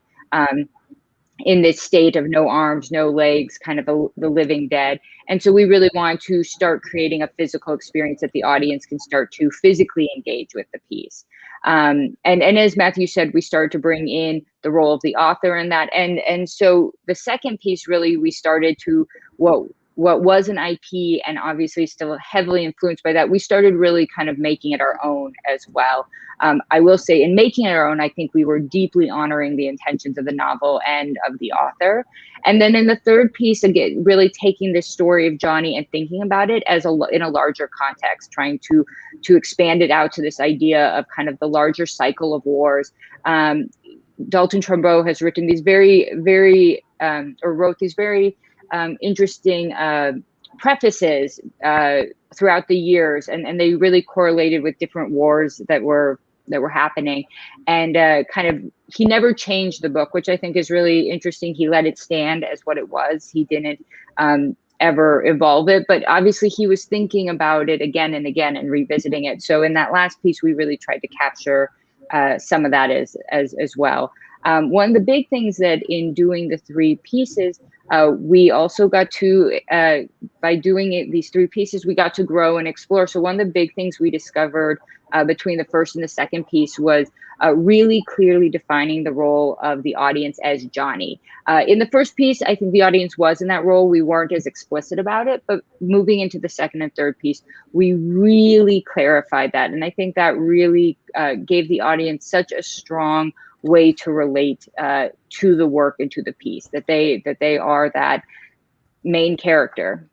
in this state of no arms, no legs, kind of the living dead. And so we really want to start creating a physical experience that the audience can start to physically engage with the piece. And as Matthew said, we started to bring in the role of the author in that. And so the second piece, really, we started to, what was an IP, and obviously still heavily influenced by that, we started really kind of making it our own as well. I will say, in making it our own, I think we were deeply honoring the intentions of the novel and of the author. And then in the third piece, again, really taking this story of Johnny and thinking about it as in a larger context, trying to expand it out to this idea of kind of the larger cycle of wars. Dalton Trumbo has written these wrote these very interesting prefaces throughout the years, and they really correlated with different wars that were happening. And kind of, he never changed the book, which I think is really interesting. He let it stand as what it was. He didn't ever evolve it, but obviously he was thinking about it again and again and revisiting it. So in that last piece, we really tried to capture some of that as well. One of the big things that in doing the three pieces, we also got to, by doing these three pieces, we got to grow and explore. So one of the big things we discovered between the first and the second piece was really clearly defining the role of the audience as Johnny. In the first piece, I think the audience was in that role. We weren't as explicit about it, but moving into the second and third piece, we really clarified that. And I think that really gave the audience such a strong way to relate to the work and to the piece, that they are that main character.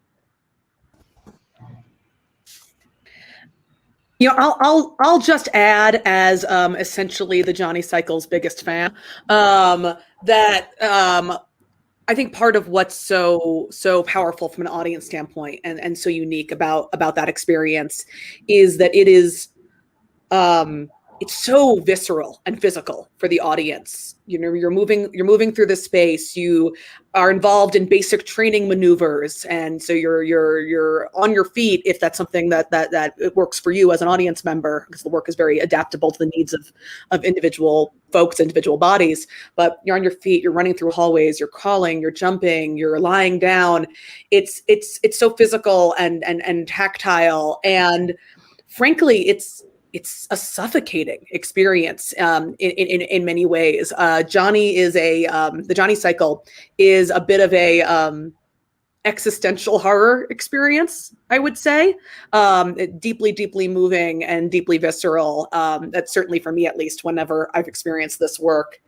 I'll just add, as essentially the Johnny Cycle's biggest fan, that I think part of what's so powerful from an audience standpoint and so unique about that experience is that it is it's so visceral and physical for the audience. You're moving through this space. You are involved in basic training maneuvers, and so you're on your feet if that's something that it works for you as an audience member, because the work is very adaptable to the needs of individual folks, individual bodies. But you're on your feet. You're running through hallways. You're crawling. You're jumping. You're lying down. It's so physical and tactile, and frankly, it's a suffocating experience in many ways. Johnny is the Johnny Cycle is a bit of a existential horror experience, I would say. Deeply moving and deeply visceral. That's certainly for me, at least, whenever I've experienced this work.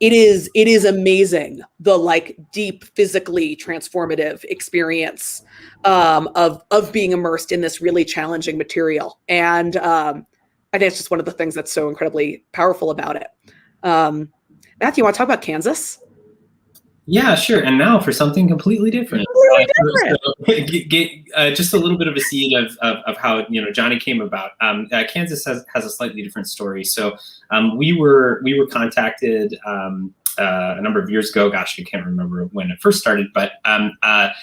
It is amazing, the deep, physically transformative experience of being immersed in this really challenging material. And I think it's just one of the things that's so incredibly powerful about it. Matthew, you want to talk about Kansas? Yeah, sure. And now for something completely different. Just a little bit of a seed of how Johnny came about. Kansas has a slightly different story. So we were contacted a number of years ago. Gosh, I can't remember when it first started, but by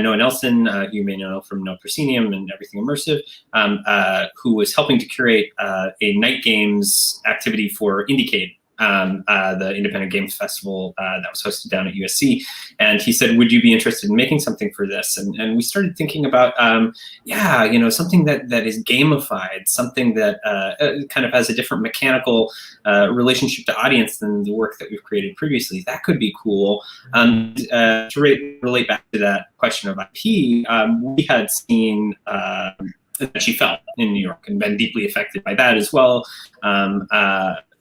Noah Nelson, who you may know from No Proscenium and Everything Immersive, who was helping to curate a night games activity for Indiecade. The Independent Games Festival that was hosted down at USC. And he said, would you be interested in making something for this? And we started thinking about, something that is gamified, something that kind of has a different mechanical relationship to audience than the work that we've created previously. That could be cool. To relate back to that question of IP, we had seen that She Fell in New York and been deeply affected by that as well.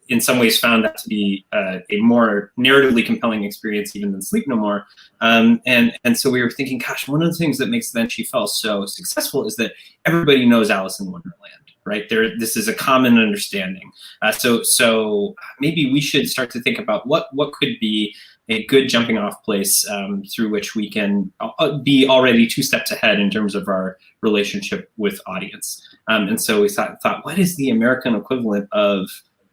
in some ways found that to be a more narratively compelling experience even than Sleep No More. And so we were thinking, gosh, one of the things that makes Then She Fell so successful is that everybody knows Alice in Wonderland, right? This is a common understanding. So maybe we should start to think about what could be a good jumping off place through which we can be already 2 steps ahead in terms of our relationship with audience. And so we thought, what is the American equivalent of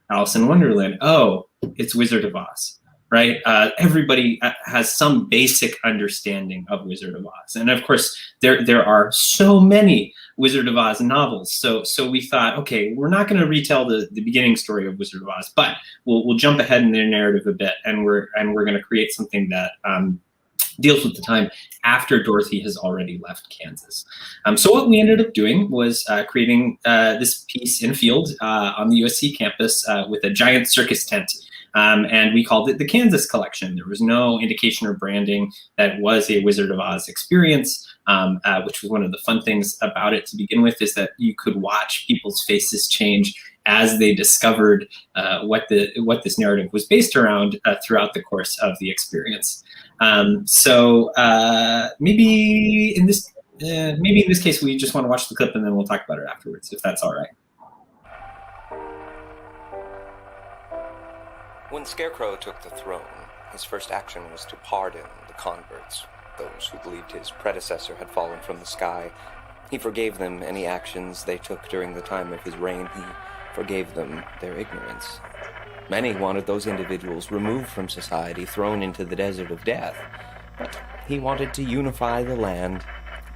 Alice in Wonderland? Oh, it's Wizard of Oz, right? Everybody has some basic understanding of Wizard of Oz. And of course, there are so many Wizard of Oz novels. So we thought, okay, we're not going to retell the beginning story of Wizard of Oz, but we'll jump ahead in their narrative a bit, and we're going to create something that deals with the time after Dorothy has already left Kansas. So what we ended up doing was creating this piece in a field on the USC campus with a giant circus tent. And we called it the Kansas Collection. There was no indication or branding that it was a Wizard of Oz experience, which was one of the fun things about it to begin with, is that you could watch people's faces change as they discovered what this narrative was based around throughout the course of the experience. So maybe in this case, we just want to watch the clip and then we'll talk about it afterwards, if that's all right. When Scarecrow took the throne, his first action was to pardon the converts, those who believed his predecessor had fallen from the sky. He forgave them any actions they took during the time of his reign. He forgave them their ignorance. Many wanted those individuals removed from society, thrown into the desert of death. But he wanted to unify the land.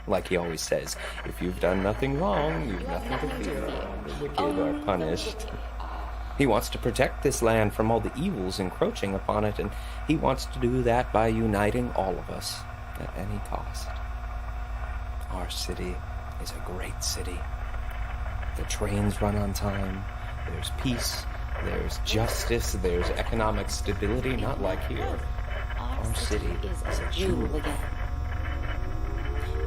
Like he always says, if you've done nothing wrong, you've nothing to fear. The wicked are punished. He wants to protect this land from all the evils encroaching upon it, and he wants to do that by uniting all of us at any cost. Our city is a great city. The trains run on time, there's peace, there's justice, there's economic stability, not like here. Our city is a jewel again.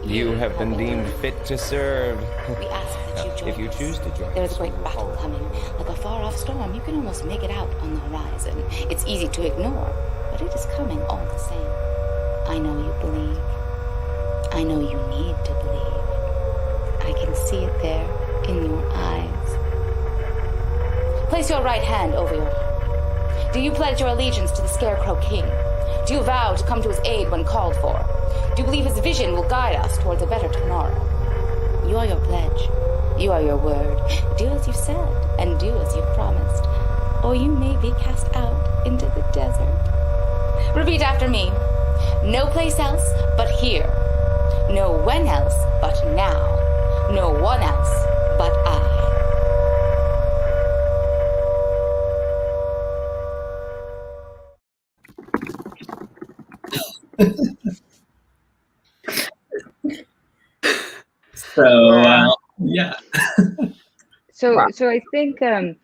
You have been deemed fit to serve. We ask that you join if you choose to join There's us, a great battle coming, like a far-off storm. You can almost make it out on the horizon. It's easy to ignore, but it is coming all the same. I know you believe. I know you need to believe. I can see it there in your eyes. Place your right hand over your heart. Do you pledge your allegiance to the Scarecrow King? Do you vow to come to his aid when called for? Do you believe his vision will guide us towards a better tomorrow? You are your pledge. You are your word. Do as you said, and do as you promised, or you may be cast out into the desert. Repeat after me. No place else but here. No when else but now. No one else but I. So yeah. So I think so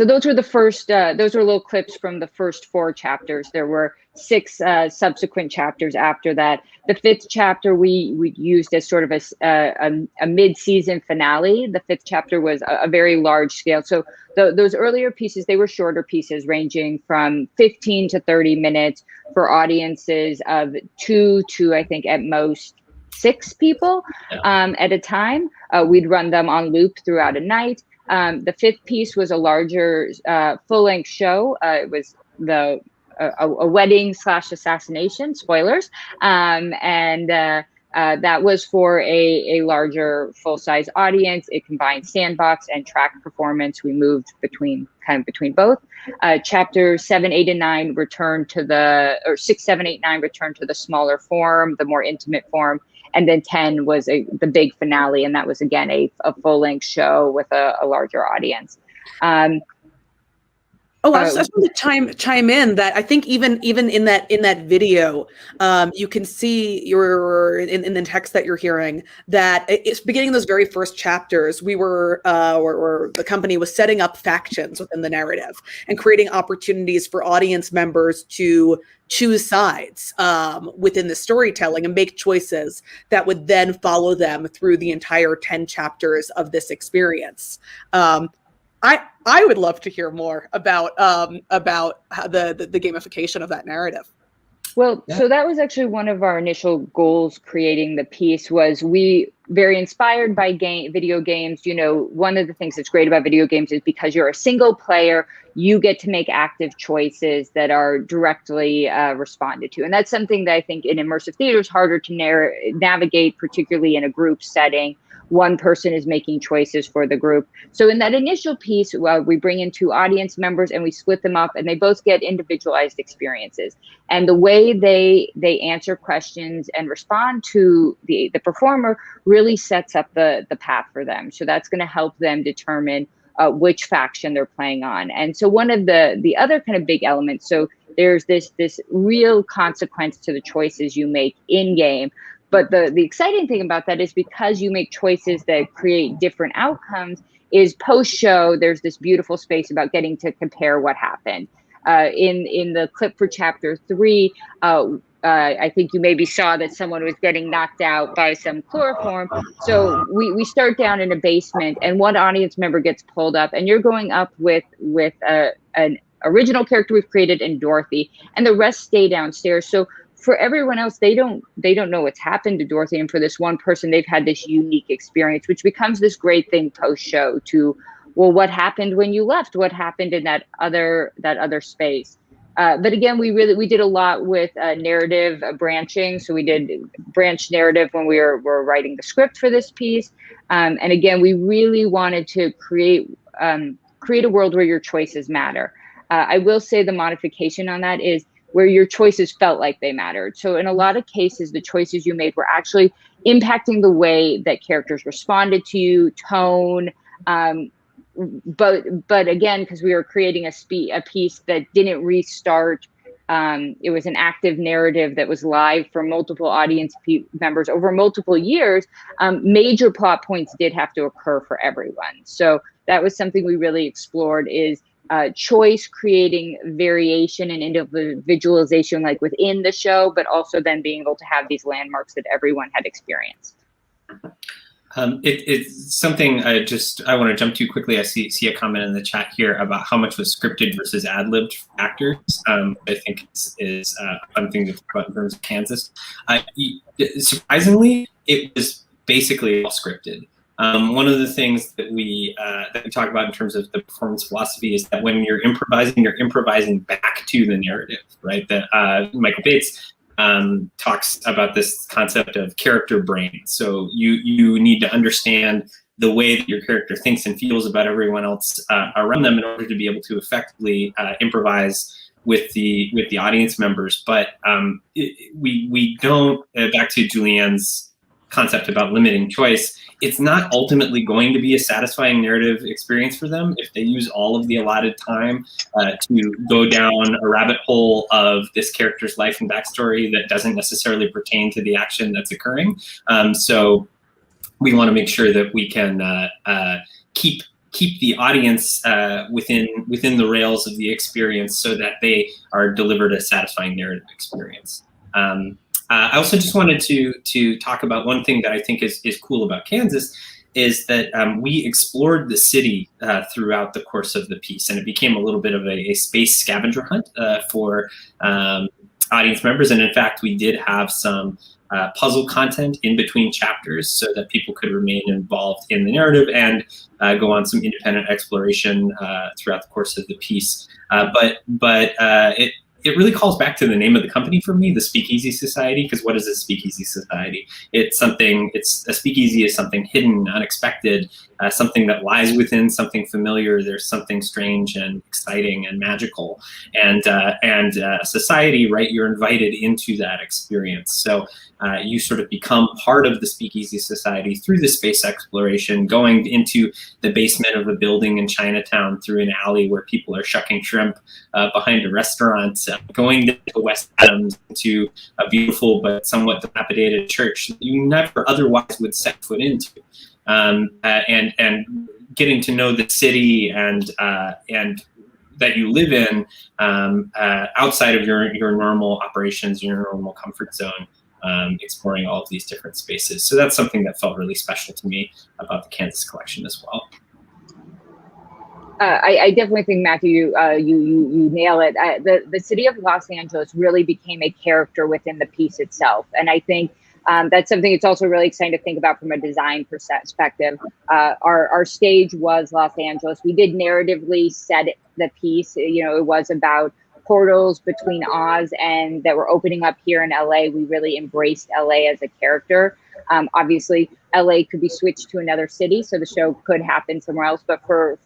those were the first. Those were little clips from the first 4 chapters. There were 6 subsequent chapters after that. The 5th chapter we used as sort of a mid-season finale. The 5th chapter was a very large scale. So those earlier pieces, they were shorter pieces ranging from 15 to 30 minutes for audiences of 2 to, I think, at most 6 people at a time. We'd run them on loop throughout a night. The 5th piece was a larger full-length show. It was a wedding / assassination, spoilers. And that was for a larger full-size audience. It combined sandbox and track performance. We moved between both. Chapters 7, 8, and 9 returned to or 6, 7, 8, 9 returned to the smaller form, the more intimate form. And then 10 was the big finale, and that was again a full-length show with a larger audience. I just want to chime in that I think even in that video, you can see in the text that you're hearing that it's beginning those very first chapters. We were or the company was setting up factions within the narrative and creating opportunities for audience members to choose sides within the storytelling and make choices that would then follow them through the entire 10 chapters of this experience. I would love to hear more about how the gamification of that narrative. Well, so that was actually one of our initial goals creating the piece. Was we very inspired by video games. You know, one of the things that's great about video games is because you're a single player, you get to make active choices that are directly responded to. And that's something that I think in immersive theater is harder to navigate, particularly in a group setting. One person is making choices for the group. So in that initial piece, we bring in 2 audience members and we split them up, and they both get individualized experiences. And the way they answer questions and respond to the performer really sets up the path for them. So that's going to help them determine which faction they're playing on. And so one of the other kind of big elements, so there's this real consequence to the choices you make in game. But the exciting thing about that is because you make choices that create different outcomes, is post-show, there's this beautiful space about getting to compare what happened. In the clip for chapter 3, I think you maybe saw that someone was getting knocked out by some chloroform. So we start down in a basement, and one audience member gets pulled up, and you're going up with an original character we've created in Dorothy, and the rest stay downstairs. So for everyone else, they don't know what's happened to Dorothy, and for this one person, they've had this unique experience, which becomes this great thing post-show to, well, what happened when you left? What happened in that other space? But again, we did a lot with narrative branching. So we did branch narrative when we were writing the script for this piece. And again, we really wanted to create a world where your choices matter. I will say the modification on that is where your choices felt like they mattered. So in a lot of cases, the choices you made were actually impacting the way that characters responded to you, tone. But again, because we were creating a piece that didn't restart, it was an active narrative that was live for multiple audience members over multiple years. Major plot points did have to occur for everyone. So that was something we really explored, is choice creating variation and individualization like within the show, but also then being able to have these landmarks that everyone had experienced. It's something I want to jump to quickly. I see a comment in the chat here about how much was scripted versus ad-libbed for actors. I think is a fun thing to talk about in terms of Kansas. Surprisingly, it was basically all scripted. One of the things that we talk about in terms of the performance philosophy is that when you're improvising back to the narrative, right? That Michael Bates talks about this concept of character brain. So you need to understand the way that your character thinks and feels about everyone else around them in order to be able to effectively improvise with the audience members. But we don't, back to Julianne's concept about limiting choice, it's not ultimately going to be a satisfying narrative experience for them if they use all of the allotted time to go down a rabbit hole of this character's life and backstory that doesn't necessarily pertain to the action that's occurring. So we want to make sure that we can keep the audience within the rails of the experience so that they are delivered a satisfying narrative experience. I also just wanted to talk about one thing that I think is cool about Kansas is that we explored the city throughout the course of the piece, and it became a little bit of a space scavenger hunt for audience members. And in fact, we did have some puzzle content in between chapters so that people could remain involved in the narrative and go on some independent exploration throughout the course of the piece. But it really calls back to the name of the company for me, the Speakeasy Society, because what is a Speakeasy Society? A speakeasy is something hidden, unexpected, something that lies within something familiar. There's something strange and exciting and magical. And society, right, you're invited into that experience. So you sort of become part of the Speakeasy Society through the space exploration, going into the basement of a building in Chinatown through an alley where people are shucking shrimp behind a restaurant, going to West Adams, to a beautiful but somewhat dilapidated church that you never otherwise would set foot into. And getting to know the city and that you live in outside of your normal operations, your normal comfort zone, exploring all of these different spaces. So that's something that felt really special to me about the Kansas collection as well. I definitely think, Matthew, you nail it. The city of Los Angeles really became a character within the piece itself, and I think that's something it's also really exciting to think about from a design perspective. Our stage was Los Angeles. We did narratively set the piece. You know, it was about portals between Oz and that were opening up here in LA. We really embraced LA as a character. Obviously, LA could be switched to another city, so the show could happen somewhere else. But for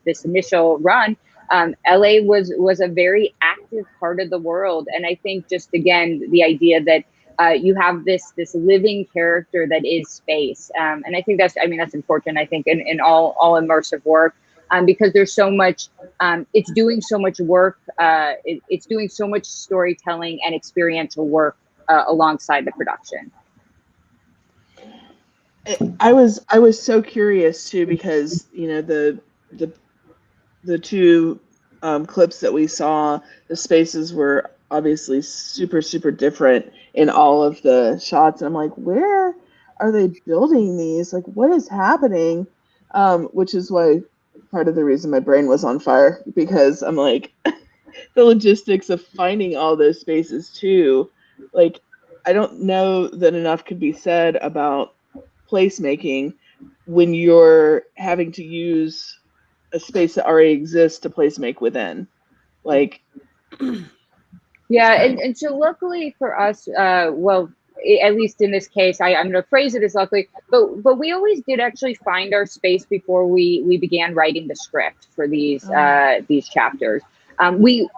this initial run, LA was a very active part of the world, and I think just again the idea that you have this living character that is space, and I think that's important. I think in all immersive work, because there's so much. It's doing so much work. It's doing so much storytelling and experiential work alongside the production. I was so curious too, because you know the two clips that we saw, the spaces were obviously super different in all of the shots, and I'm like, where are they building these? Like, what is happening? Which is why part of the reason my brain was on fire, because I'm like, the logistics of finding all those spaces too. Like, I don't know that enough could be said about placemaking when you're having to use a space that already exists to placemake within. Like, yeah, and so luckily for us, well, at least in this case, I'm going to phrase it as luckily, but we always did actually find our space before we began writing the script for these chapters. We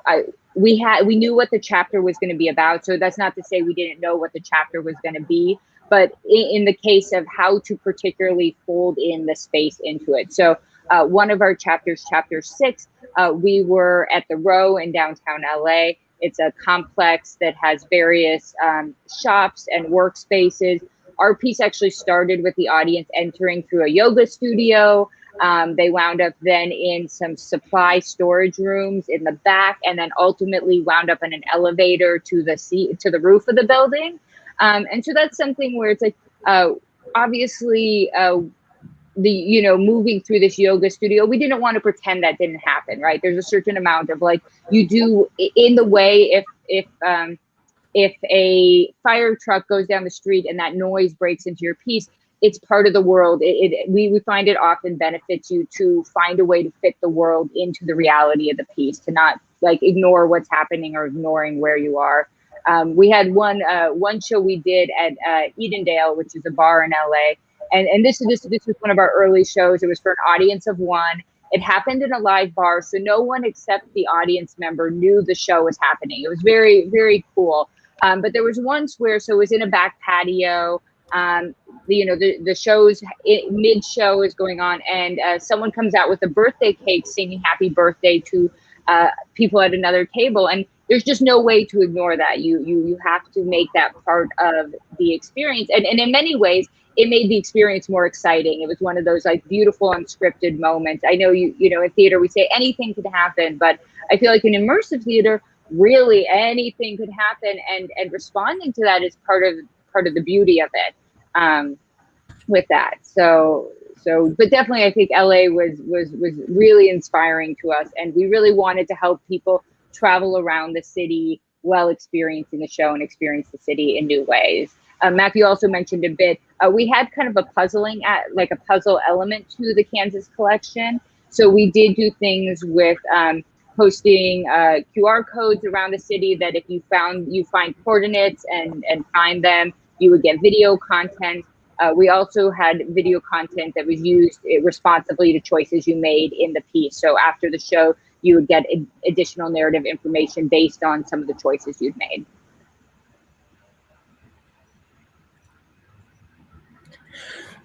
knew what the chapter was going to be about, so that's not to say we didn't know what the chapter was going to be, but in the case of how to particularly fold in the space into it. So one of our chapters, chapter 6, we were at the Row in downtown LA. It's a complex that has various shops and workspaces. Our piece actually started with the audience entering through a yoga studio. They wound up then in some supply storage rooms in the back, and then ultimately wound up in an elevator to the roof of the building. And so that's something where it's like, obviously, moving through this yoga studio, we didn't want to pretend that didn't happen, right? There's a certain amount of like, you do in the way, if a fire truck goes down the street and that noise breaks into your piece, it's part of the world. We find it often benefits you to find a way to fit the world into the reality of the piece, to not like ignore what's happening or ignoring where you are. We had one show we did at Edendale, which is a bar in LA. And this was one of our early shows. It was for an audience of one. It happened in a live bar, so no one except the audience member knew the show was happening. It was very, very cool. But there was once where, so it was in a back patio. The show's mid-show is going on, and someone comes out with a birthday cake singing happy birthday to people at another table. And there's just no way to ignore that. You have to make that part of the experience. And in many ways, it made the experience more exciting. It was one of those like beautiful unscripted moments. I know in theater we say anything could happen, but I feel like in immersive theater, really anything could happen, and responding to that is part of the beauty of it. With that, so but definitely I think LA was really inspiring to us, and we really wanted to help people travel around the city while experiencing the show and experience the city in new ways. Matthew also mentioned a bit, we had kind of a puzzle element to the Kansas collection. So we did do things with posting QR codes around the city that if you find coordinates and find them, you would get video content. We also had video content that was used responsibly to choices you made in the piece. So after the show, you would get additional narrative information based on some of the choices you'd made.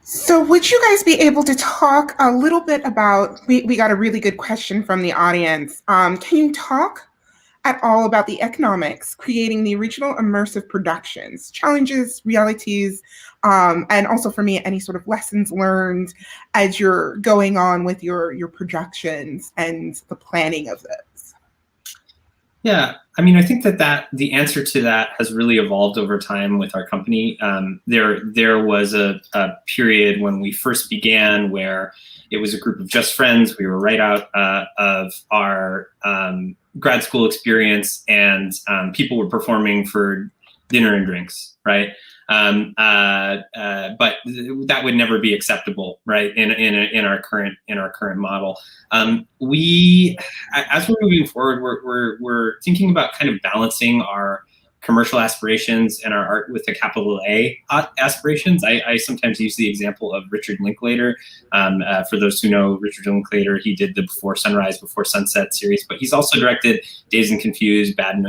So would you guys be able to talk a little bit about, we got a really good question from the audience. Can you talk at all about the economics, creating the original immersive productions, challenges, realities, and also for me, any sort of lessons learned as you're going on with your productions and the planning of those? Yeah, I mean, I think that the answer to that has really evolved over time with our company. There was a period when we first began where it was a group of just friends. We were right out of our grad school experience, and people were performing for dinner and drinks, right? But that would never be acceptable, right? In our current model. We, as we're moving forward, we're thinking about kind of balancing our commercial aspirations and our art with a capital A aspirations. I sometimes use the example of Richard Linklater. For those who know Richard Linklater, he did the Before Sunrise, Before Sunset series, but he's also directed Dazed and Confused, Bad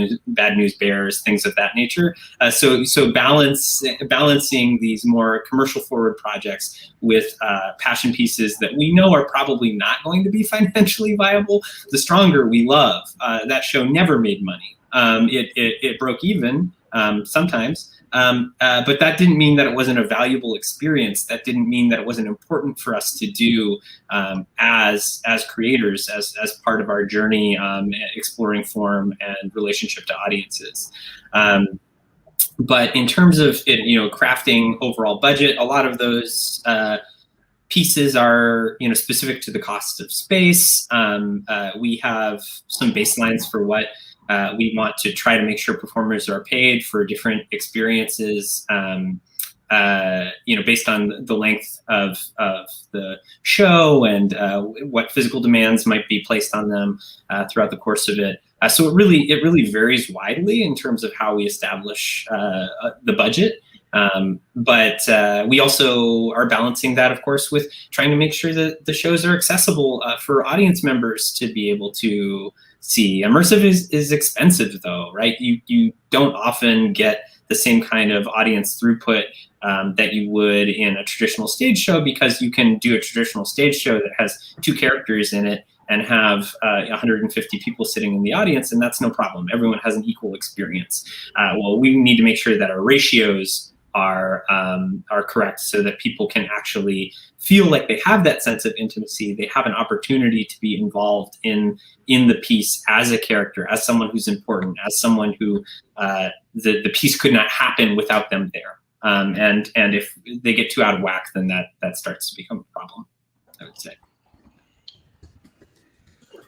News Bears, things of that nature. So balancing these more commercial forward projects with passion pieces that we know are probably not going to be financially viable. The Stronger we love. That show never made money. It broke even sometimes, but that didn't mean that it wasn't a valuable experience. That didn't mean that it wasn't important for us to do as creators, as part of our journey, exploring form and relationship to audiences. But in terms of crafting overall budget, a lot of those pieces are specific to the cost of space. We have some baselines for what we want to try to make sure performers are paid for different experiences, based on the length of the show and what physical demands might be placed on them throughout the course of it. So it really varies widely in terms of how we establish the budget. But we also are balancing that, of course, with trying to make sure that the shows are accessible for audience members to be able to see. Immersive is expensive, though, right? You don't often get the same kind of audience throughput that you would in a traditional stage show, because you can do a traditional stage show that has 2 characters in it and have 150 people sitting in the audience, and that's no problem. Everyone has an equal experience. Well, we need to make sure that our ratios are correct, so that people can actually feel like they have that sense of intimacy. They have an opportunity to be involved in the piece as a character, as someone who's important, as someone who the piece could not happen without them there. And if they get too out of whack, then that starts to become a problem, I would say.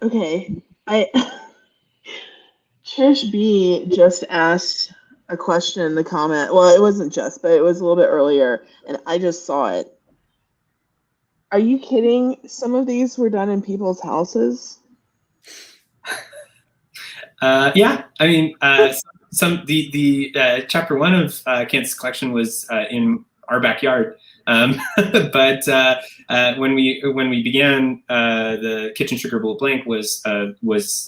Okay, Trish B just asked a question in the comment. Well, it wasn't just, but it was a little bit earlier, and I just saw it. Are you kidding? Some of these were done in people's houses. Yeah, I mean, the chapter 1 of Kansas Collection was in our backyard. But when we began, the Kitchen Sugar Bullet Blank was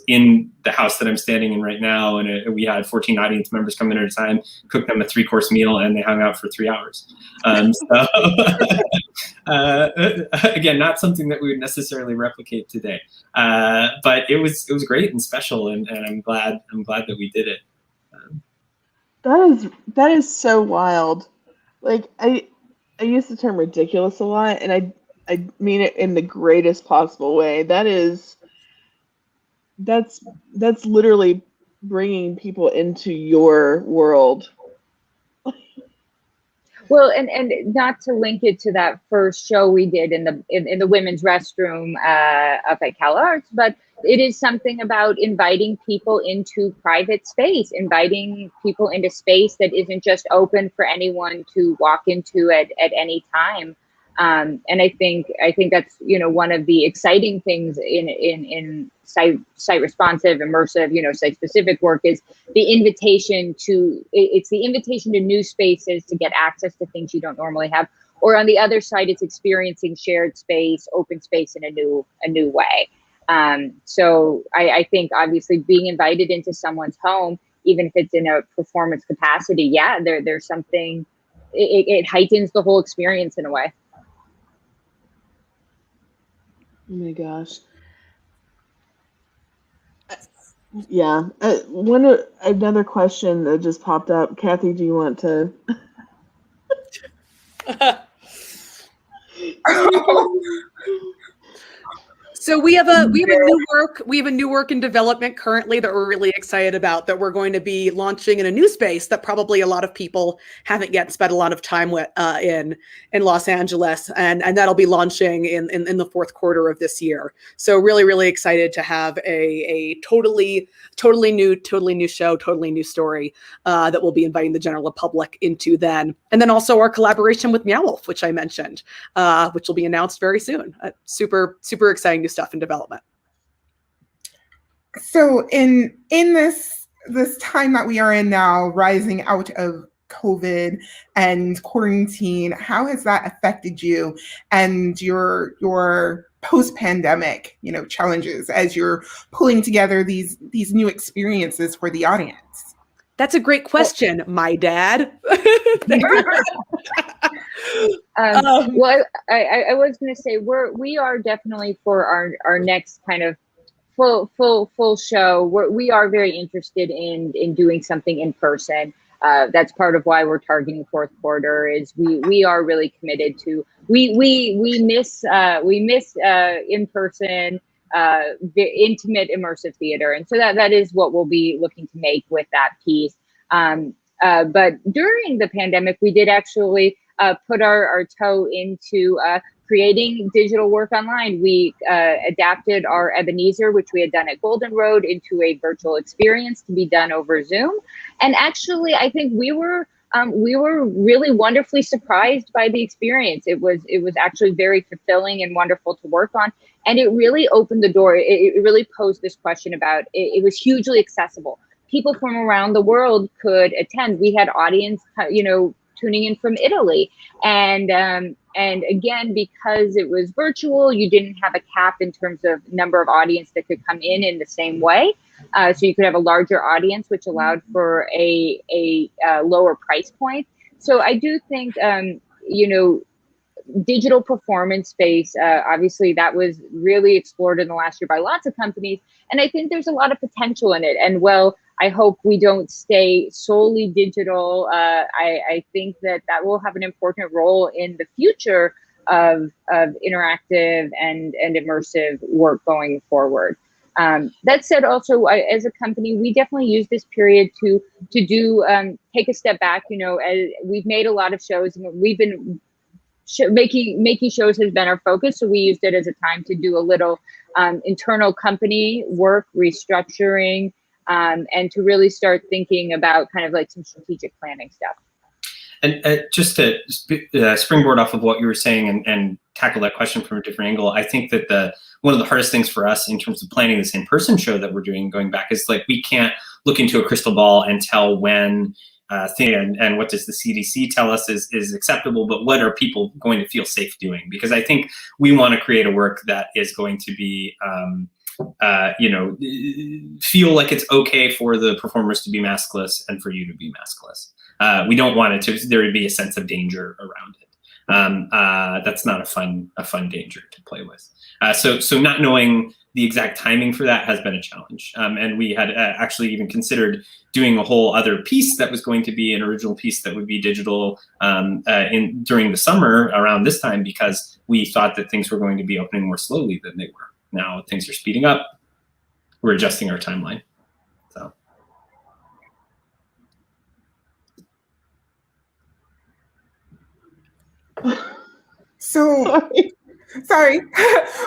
in the house that I'm standing in right now, and we had 14 audience members come in at a time, cooked them a 3-course meal, and they hung out for 3 hours. So again, not something that we would necessarily replicate today, but it was great and special, and I'm glad that we did it. That is so wild. Like I use the term ridiculous a lot, and I mean it in the greatest possible way. That's literally bringing people into your world. Well, and not to link it to that first show we did in the women's restroom up at Cal Arts, but it is something about inviting people into private space, inviting people into space that isn't just open for anyone to walk into at any time. And I think that's one of the exciting things in site responsive, immersive, site specific work is the invitation to new spaces to get access to things you don't normally have. Or on the other side, it's experiencing shared space, open space in a new way. So I think obviously being invited into someone's home, even if it's in a performance capacity, yeah, there's something, it heightens the whole experience in a way. Oh my gosh. Yeah. Another question that just popped up. Kathy, do you want to? So we have a new work in development currently that we're really excited about, that we're going to be launching in a new space that probably a lot of people haven't yet spent a lot of time with in Los Angeles, and that'll be launching in the fourth quarter of this year. So really excited to have a totally new show, totally new story that we'll be inviting the general public into then, and then also our collaboration with Meow Wolf, which I mentioned, which will be announced very soon. Super exciting new stuff in development. So in this time that we are in now, rising out of COVID and quarantine, how has that affected you and your post-pandemic, challenges as you're pulling together these new experiences for the audience? That's a great question, my dad. Well, I was going to say we are definitely for our next kind of full show. We are very interested in doing something in person. That's part of why we're targeting fourth quarter. Is we are really committed to we miss in person, the intimate immersive theater, and so that is what we'll be looking to make with that piece. But during the pandemic, we did actually put our toe into creating digital work online. We adapted our Ebenezer, which we had done at Golden Road, into a virtual experience to be done over Zoom. And actually, I think we were really wonderfully surprised by the experience. It was actually very fulfilling and wonderful to work on. And it really opened the door. It really posed this question about, it was hugely accessible. People from around the world could attend. We had audience, tuning in from Italy. And again, because it was virtual, you didn't have a cap in terms of number of audience that could come in the same way. So you could have a larger audience, which allowed for a lower price point. So I do think, digital performance space, obviously that was really explored in the last year by lots of companies. And I think there's a lot of potential in it. And I hope we don't stay solely digital. I think that will have an important role in the future of interactive and immersive work going forward. That said, also as a company, we definitely use this period to take a step back. As we've made a lot of shows, and we've been making shows has been our focus. So we used it as a time to do a little internal company work, restructuring, and to really start thinking about kind of like some strategic planning stuff. And just to springboard off of what you were saying and tackle that question from a different angle, I think that one of the hardest things for us in terms of planning this in-person show that we're doing going back is like, we can't look into a crystal ball and tell when and what does the CDC tell us is acceptable, but what are people going to feel safe doing? Because I think we want to create a work that is going to be feel like it's okay for the performers to be maskless and for you to be maskless. We don't want there to be a sense of danger around it. That's not a fun danger to play with. So not knowing the exact timing for that has been a challenge. And we had actually even considered doing a whole other piece that was going to be an original piece that would be digital during the summer around this time, because we thought that things were going to be opening more slowly than they were. Now things are speeding up. We're adjusting our timeline. So sorry.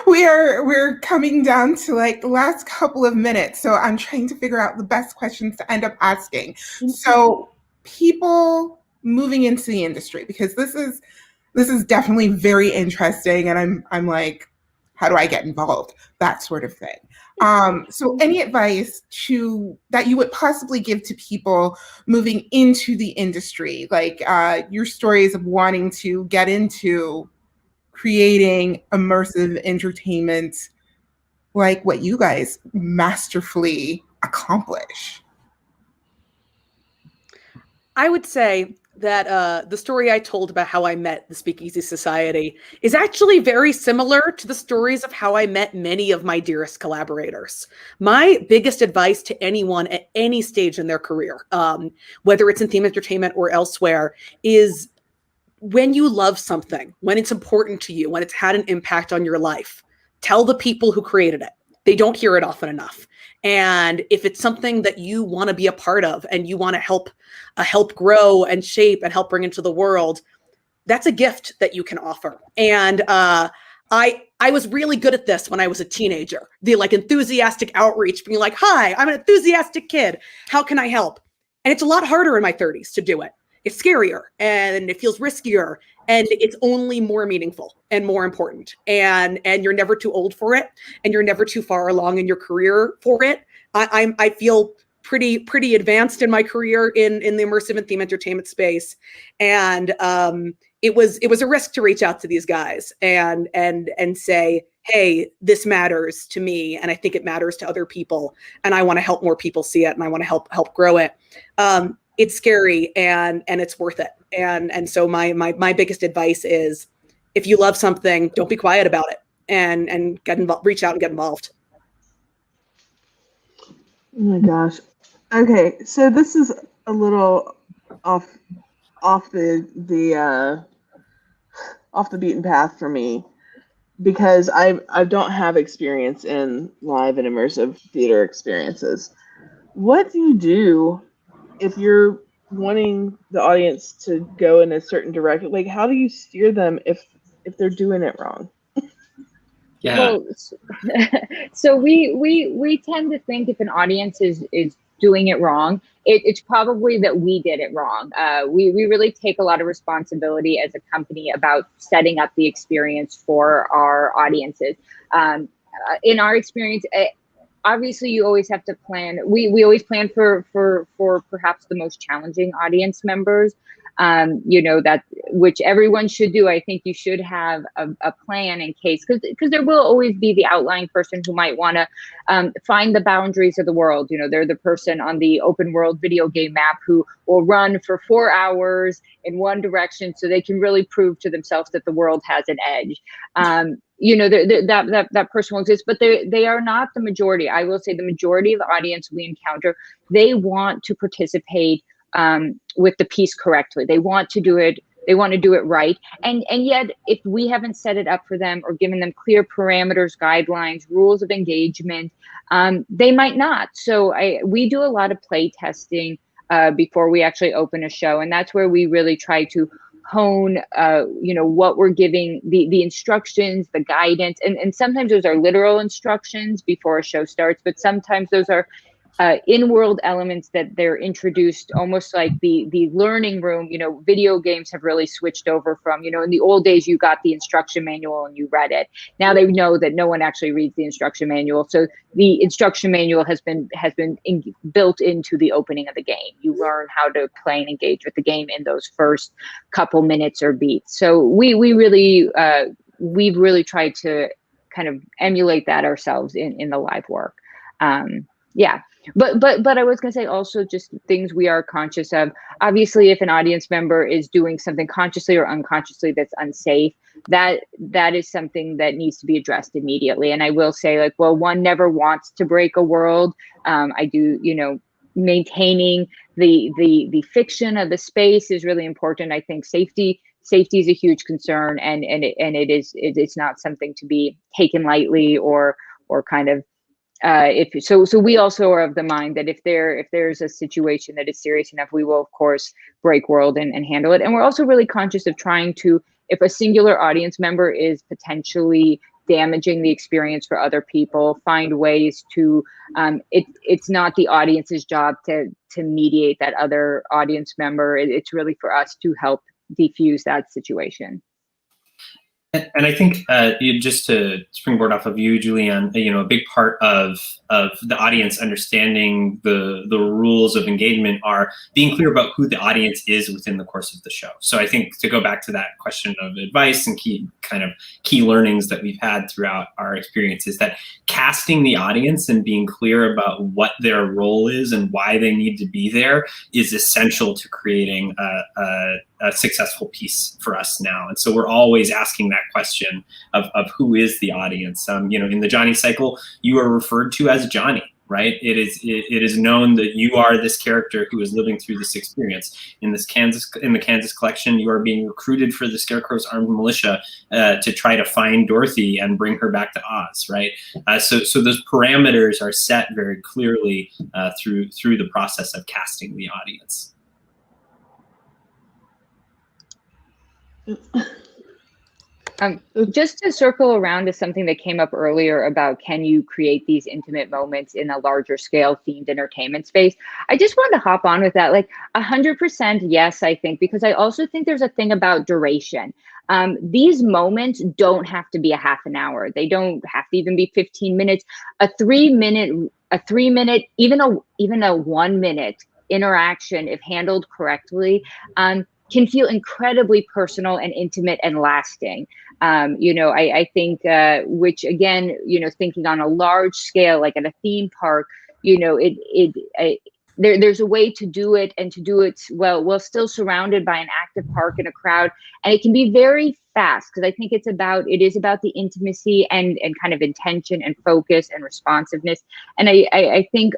We're coming down to like the last couple of minutes. So I'm trying to figure out the best questions to end up asking. So people moving into the industry, because this is definitely very interesting, and I'm like, how do I get involved? That sort of thing. So any advice that you would possibly give to people moving into the industry, like your stories of wanting to get into creating immersive entertainment, like what you guys masterfully accomplish? I would say that the story I told about how I met the Speakeasy Society is actually very similar to the stories of how I met many of my dearest collaborators. My biggest advice to anyone at any stage in their career, whether it's in theme entertainment or elsewhere, is when you love something, when it's important to you, when it's had an impact on your life, tell the people who created it. They don't hear it often enough. And if it's something that you want to be a part of and you want to help grow and shape and help bring into the world, that's a gift that you can offer. And I was really good at this when I was a teenager. The like enthusiastic outreach, being like, "Hi, I'm an enthusiastic kid. How can I help?" And it's a lot harder in my 30s to do it. It's scarier and it feels riskier, and it's only more meaningful and more important. And you're never too old for it, and you're never too far along in your career for it. I feel pretty advanced in my career in the immersive and theme entertainment space, and it was a risk to reach out to these guys and say, "Hey, this matters to me, and I think it matters to other people, and I want to help more people see it, and I want to help grow it." It's scary and it's worth it. And so my biggest advice is, if you love something, don't be quiet about it, and get involved, reach out and get involved. Oh my gosh. Okay, so this is a little off the beaten path for me, because I don't have experience in live and immersive theater experiences. What do you do if you're wanting the audience to go in a certain direction? Like, how do you steer them if they're doing it wrong? Yeah. Well, so we tend to think if an audience is doing it wrong, it's probably that we did it wrong. We really take a lot of responsibility as a company about setting up the experience for our audiences. In our experience, obviously you always have to plan. We always plan for perhaps the most challenging audience members. That which everyone should do. I think you should have a plan in case, because there will always be the outlying person who might want to find the boundaries of the world. They're the person on the open world video game map who will run for 4 hours in one direction so they can really prove to themselves that the world has an edge. That person will exist, but they are not the majority. I will say the majority of the audience we encounter, they want to participate with the piece correctly. They want to do it. They want to do it right. And yet, if we haven't set it up for them or given them clear parameters, guidelines, rules of engagement, they might not. So we do a lot of play testing before we actually open a show, and that's where we really try to hone what we're giving, the instructions, the guidance, and sometimes those are literal instructions before a show starts, but sometimes those are in-world elements that they're introduced, almost like the learning room. Video games have really switched over from, in the old days you got the instruction manual and you read it. Now they know that no one actually reads the instruction manual, so the instruction manual has been built into the opening of the game. You learn how to play and engage with the game in those first couple minutes or beats. So we've really tried to kind of emulate that ourselves in the live work. Yeah. But I was going to say also just things we are conscious of. Obviously, if an audience member is doing something consciously or unconsciously that's unsafe, that is something that needs to be addressed immediately. And I will say, one never wants to break a world. I do, maintaining the fiction of the space is really important. I think safety is a huge concern, and it's not something to be taken lightly or kind of. So we also are of the mind that if there's a situation that is serious enough, we will of course break world and handle it. And we're also really conscious of trying to, if a singular audience member is potentially damaging the experience for other people, find ways to, it's not the audience's job to mediate that other audience member. It's really for us to help defuse that situation. And I think just to springboard off of you, Julianne, a big part of the audience understanding the rules of engagement are being clear about who the audience is within the course of the show. So I think to go back to that question of advice and key learnings that we've had throughout our experiences, that casting the audience and being clear about what their role is and why they need to be there is essential to creating a successful piece for us now. And so we're always asking that question of who is the audience. In the Johnny cycle, you are referred to as Johnny. right? It is known that you are this character who is living through this experience. In the Kansas collection, you are being recruited for the Scarecrow's armed militia to try to find Dorothy and bring her back to Oz, right? So those parameters are set very clearly through the process of casting the audience. Just to circle around to something that came up earlier about can you create these intimate moments in a larger scale themed entertainment space? I just wanted to hop on with that. Like 100% yes, I think, because I also think there's a thing about duration. These moments don't have to be a half an hour. They don't have to even be 15 minutes. A 3 minute, even a 1 minute interaction, if handled correctly, can feel incredibly personal and intimate and lasting. I think, which again, thinking on a large scale, like at a theme park, there's a way to do it and to do it well while still surrounded by an active park and a crowd. And it can be very fast because I think it is about the intimacy and kind of intention and focus and responsiveness. And I think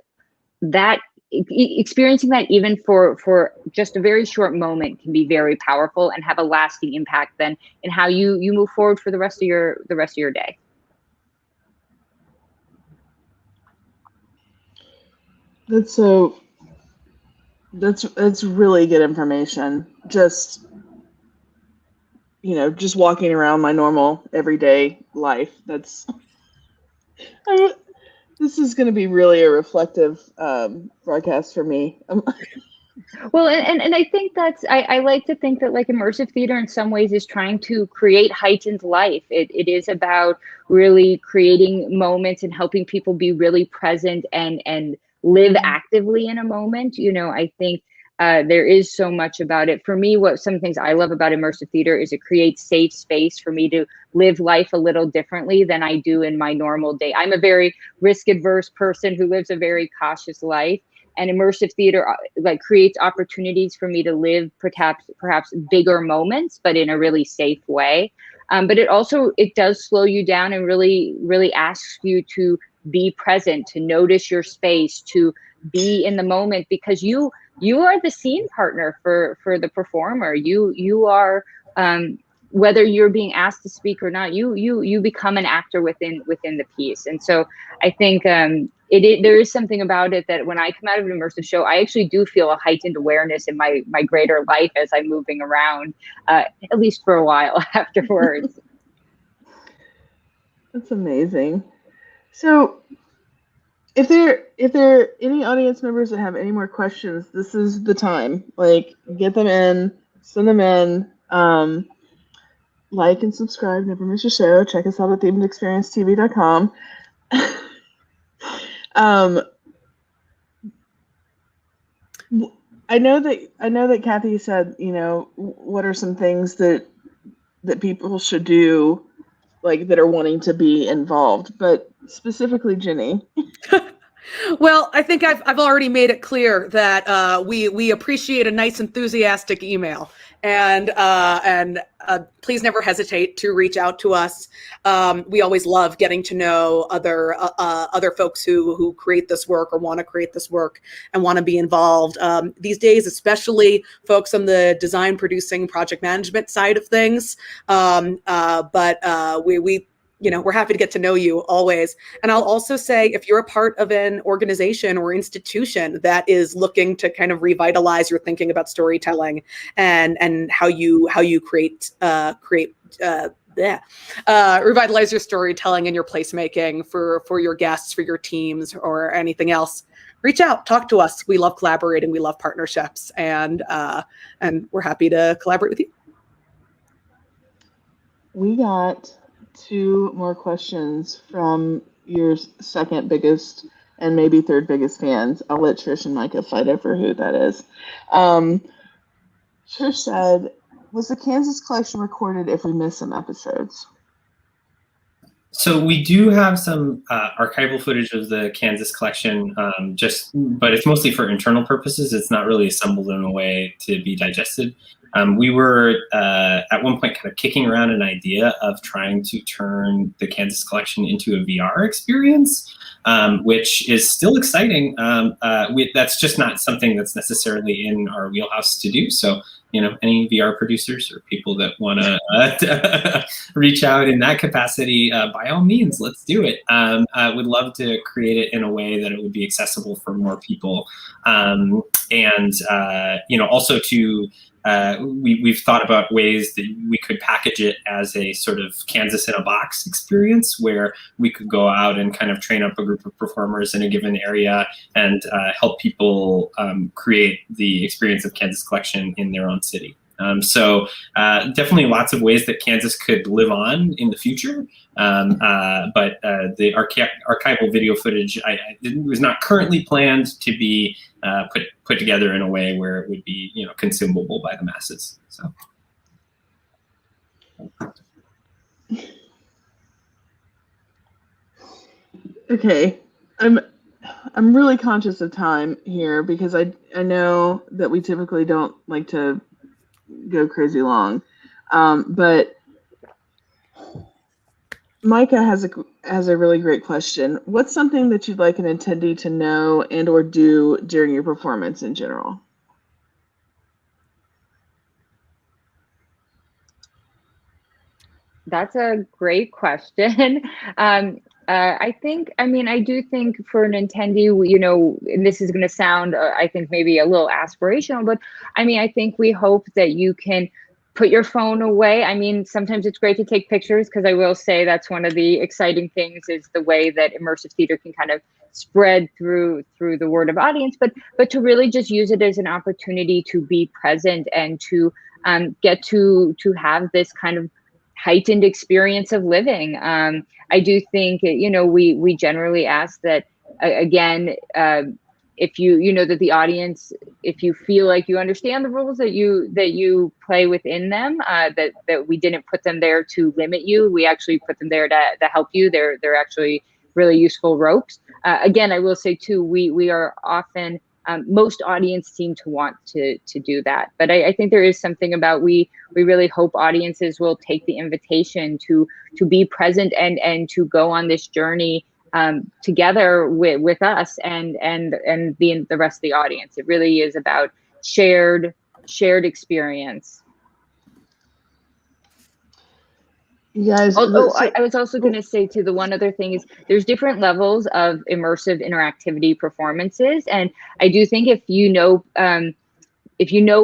that experiencing that even for just a very short moment can be very powerful and have a lasting impact then in how you move forward for the rest of your day. That's really good information. Just walking around my normal everyday life. This is going to be really a reflective broadcast for me. Well, and I think I like to think that like immersive theater in some ways is trying to create heightened life. It is about really creating moments and helping people be really present and live actively in a moment. I think there is so much about it. For me, some things I love about immersive theater is it creates safe space for me to live life a little differently than I do in my normal day. I'm a very risk-averse person who lives a very cautious life. And immersive theater creates opportunities for me to live perhaps bigger moments, but in a really safe way. But it does slow you down and really, really asks you to be present, to notice your space, to be in the moment, because you are the scene partner for the performer. You are, whether you're being asked to speak or not, you become an actor within the piece. And so I think there is something about it that when I come out of an immersive show, I actually do feel a heightened awareness in my greater life as I'm moving around, at least for a while afterwards. That's amazing. So if there are any audience members that have any more questions, this is the time. Like, get them in, send them in. Like and subscribe, never miss a show. Check us out at themedexperiencetv.com. I know that Kathy said, what are some things that people should do, like that are wanting to be involved, but specifically Jenny. Well, I think I've already made it clear that we appreciate a nice enthusiastic email, and please never hesitate to reach out to us. We always love getting to know other folks who create this work or want to create this work and want to be involved. These days, especially folks on the design, producing, project management side of things. But we're happy to get to know you always. And I'll also say, if you're a part of an organization or institution that is looking to kind of revitalize your thinking about storytelling and how you revitalize your storytelling and your placemaking for your guests, for your teams, or anything else, reach out, talk to us. We love collaborating. We love partnerships, and we're happy to collaborate with you. We got 2 more questions from your second biggest and maybe third biggest fans. I'll let Trish and Micah fight over who that is. Trish said, was the Kansas collection recorded if we miss some episodes? So we do have some archival footage of the Kansas collection, but it's mostly for internal purposes. It's not really assembled in a way to be digested. We were at one point kind of kicking around an idea of trying to turn the Kansas collection into a VR experience, which is still exciting. That's just not something that's necessarily in our wheelhouse to do. So, any VR producers or people that want to reach out in that capacity, by all means, let's do it. I would love to create it in a way that it would be accessible for more people. Also to we've thought about ways that we could package it as a sort of Kansas in a box experience, where we could go out and kind of train up a group of performers in a given area and help people create the experience of Kansas collection in their own city. So definitely lots of ways that Kansas could live on in the future. But the archival video footage was not currently planned to be put together in a way where it would be consumable by the masses. So. Okay, I'm really conscious of time here because I know that we typically don't like to go crazy long, but Micah has a really great question. What's something that you'd like an attendee to know and or do during your performance in general? That's a great question. I do think for an attendee, and this is going to sound, I think maybe a little aspirational, but I think we hope that you can put your phone away. Sometimes it's great to take pictures, because I will say that's one of the exciting things, is the way that immersive theater can kind of spread through the word of audience, but to really just use it as an opportunity to be present and to get to have this kind of heightened experience of living. I do think, we generally ask that, again, if that the audience, if you feel like you understand the rules, that you play within them, that we didn't put them there to limit you. We actually put them there to help you. They're actually really useful ropes. Again, I will say too, we are often, most audience seem to want to do that. But I think there is something about, we really hope audiences will take the invitation to be present and to go on this journey together with us and the rest of the audience. It really is about shared experience. You guys, I was also going to say too, the one other thing is there's different levels of immersive interactivity performances, and I do think if you know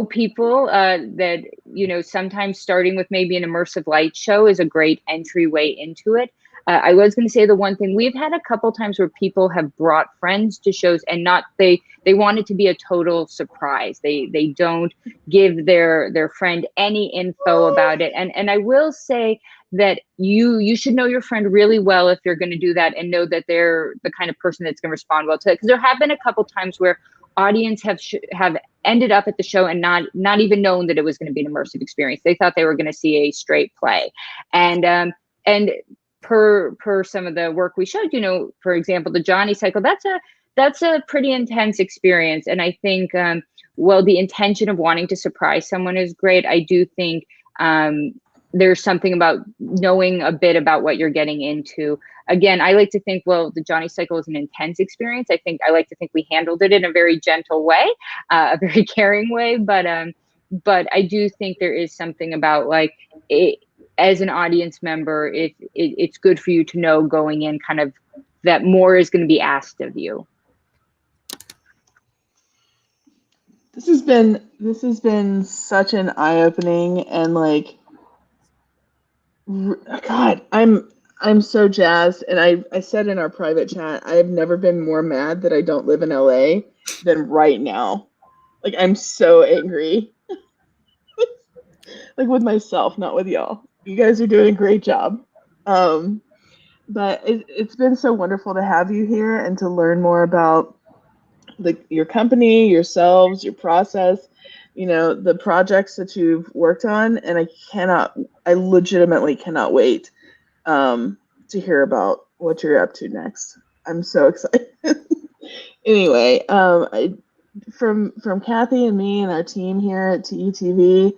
people that sometimes starting with maybe an immersive light show is a great entryway into it. I was going to say the one thing, we've had a couple times where people have brought friends to shows and they want it to be a total surprise. They don't give their friend any info about it. And I will say that you should know your friend really well if you're going to do that, and know that they're the kind of person that's going to respond well to it. Because there have been a couple times where audience have ended up at the show and not even known that it was going to be an immersive experience. They thought they were going to see a straight play, and per some of the work we showed, for example, the Johnny cycle, that's a pretty intense experience. And I think, well, the intention of wanting to surprise someone is great. I do think there's something about knowing a bit about what you're getting into. Again, I like to think, well, the Johnny cycle is an intense experience. I like to think we handled it in a very gentle way, a very caring way. But I do think there is something about, like, it, as an audience member, it's good for you to know going in kind of that more is going to be asked of you. This has been such an eye-opening, and like, God, I'm so jazzed. And I said in our private chat, I have never been more mad that I don't live in LA than right now. Like, I'm so angry. Like, with myself, not with y'all. You guys are doing a great job. But it's been so wonderful to have you here and to learn more about your company, yourselves, your process, the projects that you've worked on. And I legitimately cannot wait to hear about what you're up to next. I'm so excited. Anyway, from Kathy and me and our team here at TETV,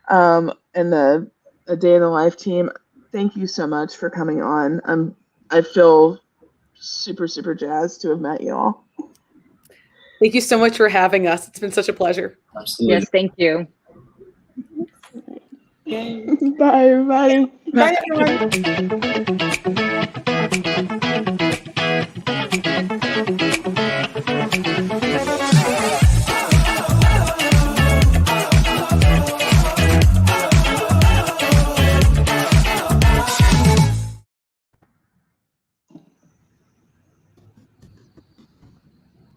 and the A Day in the Life team, thank you so much for coming on. I feel super, super jazzed to have met you all. Thank you so much for having us. It's been such a pleasure. Absolutely. Yes, thank you. Bye, everybody. Bye, everyone.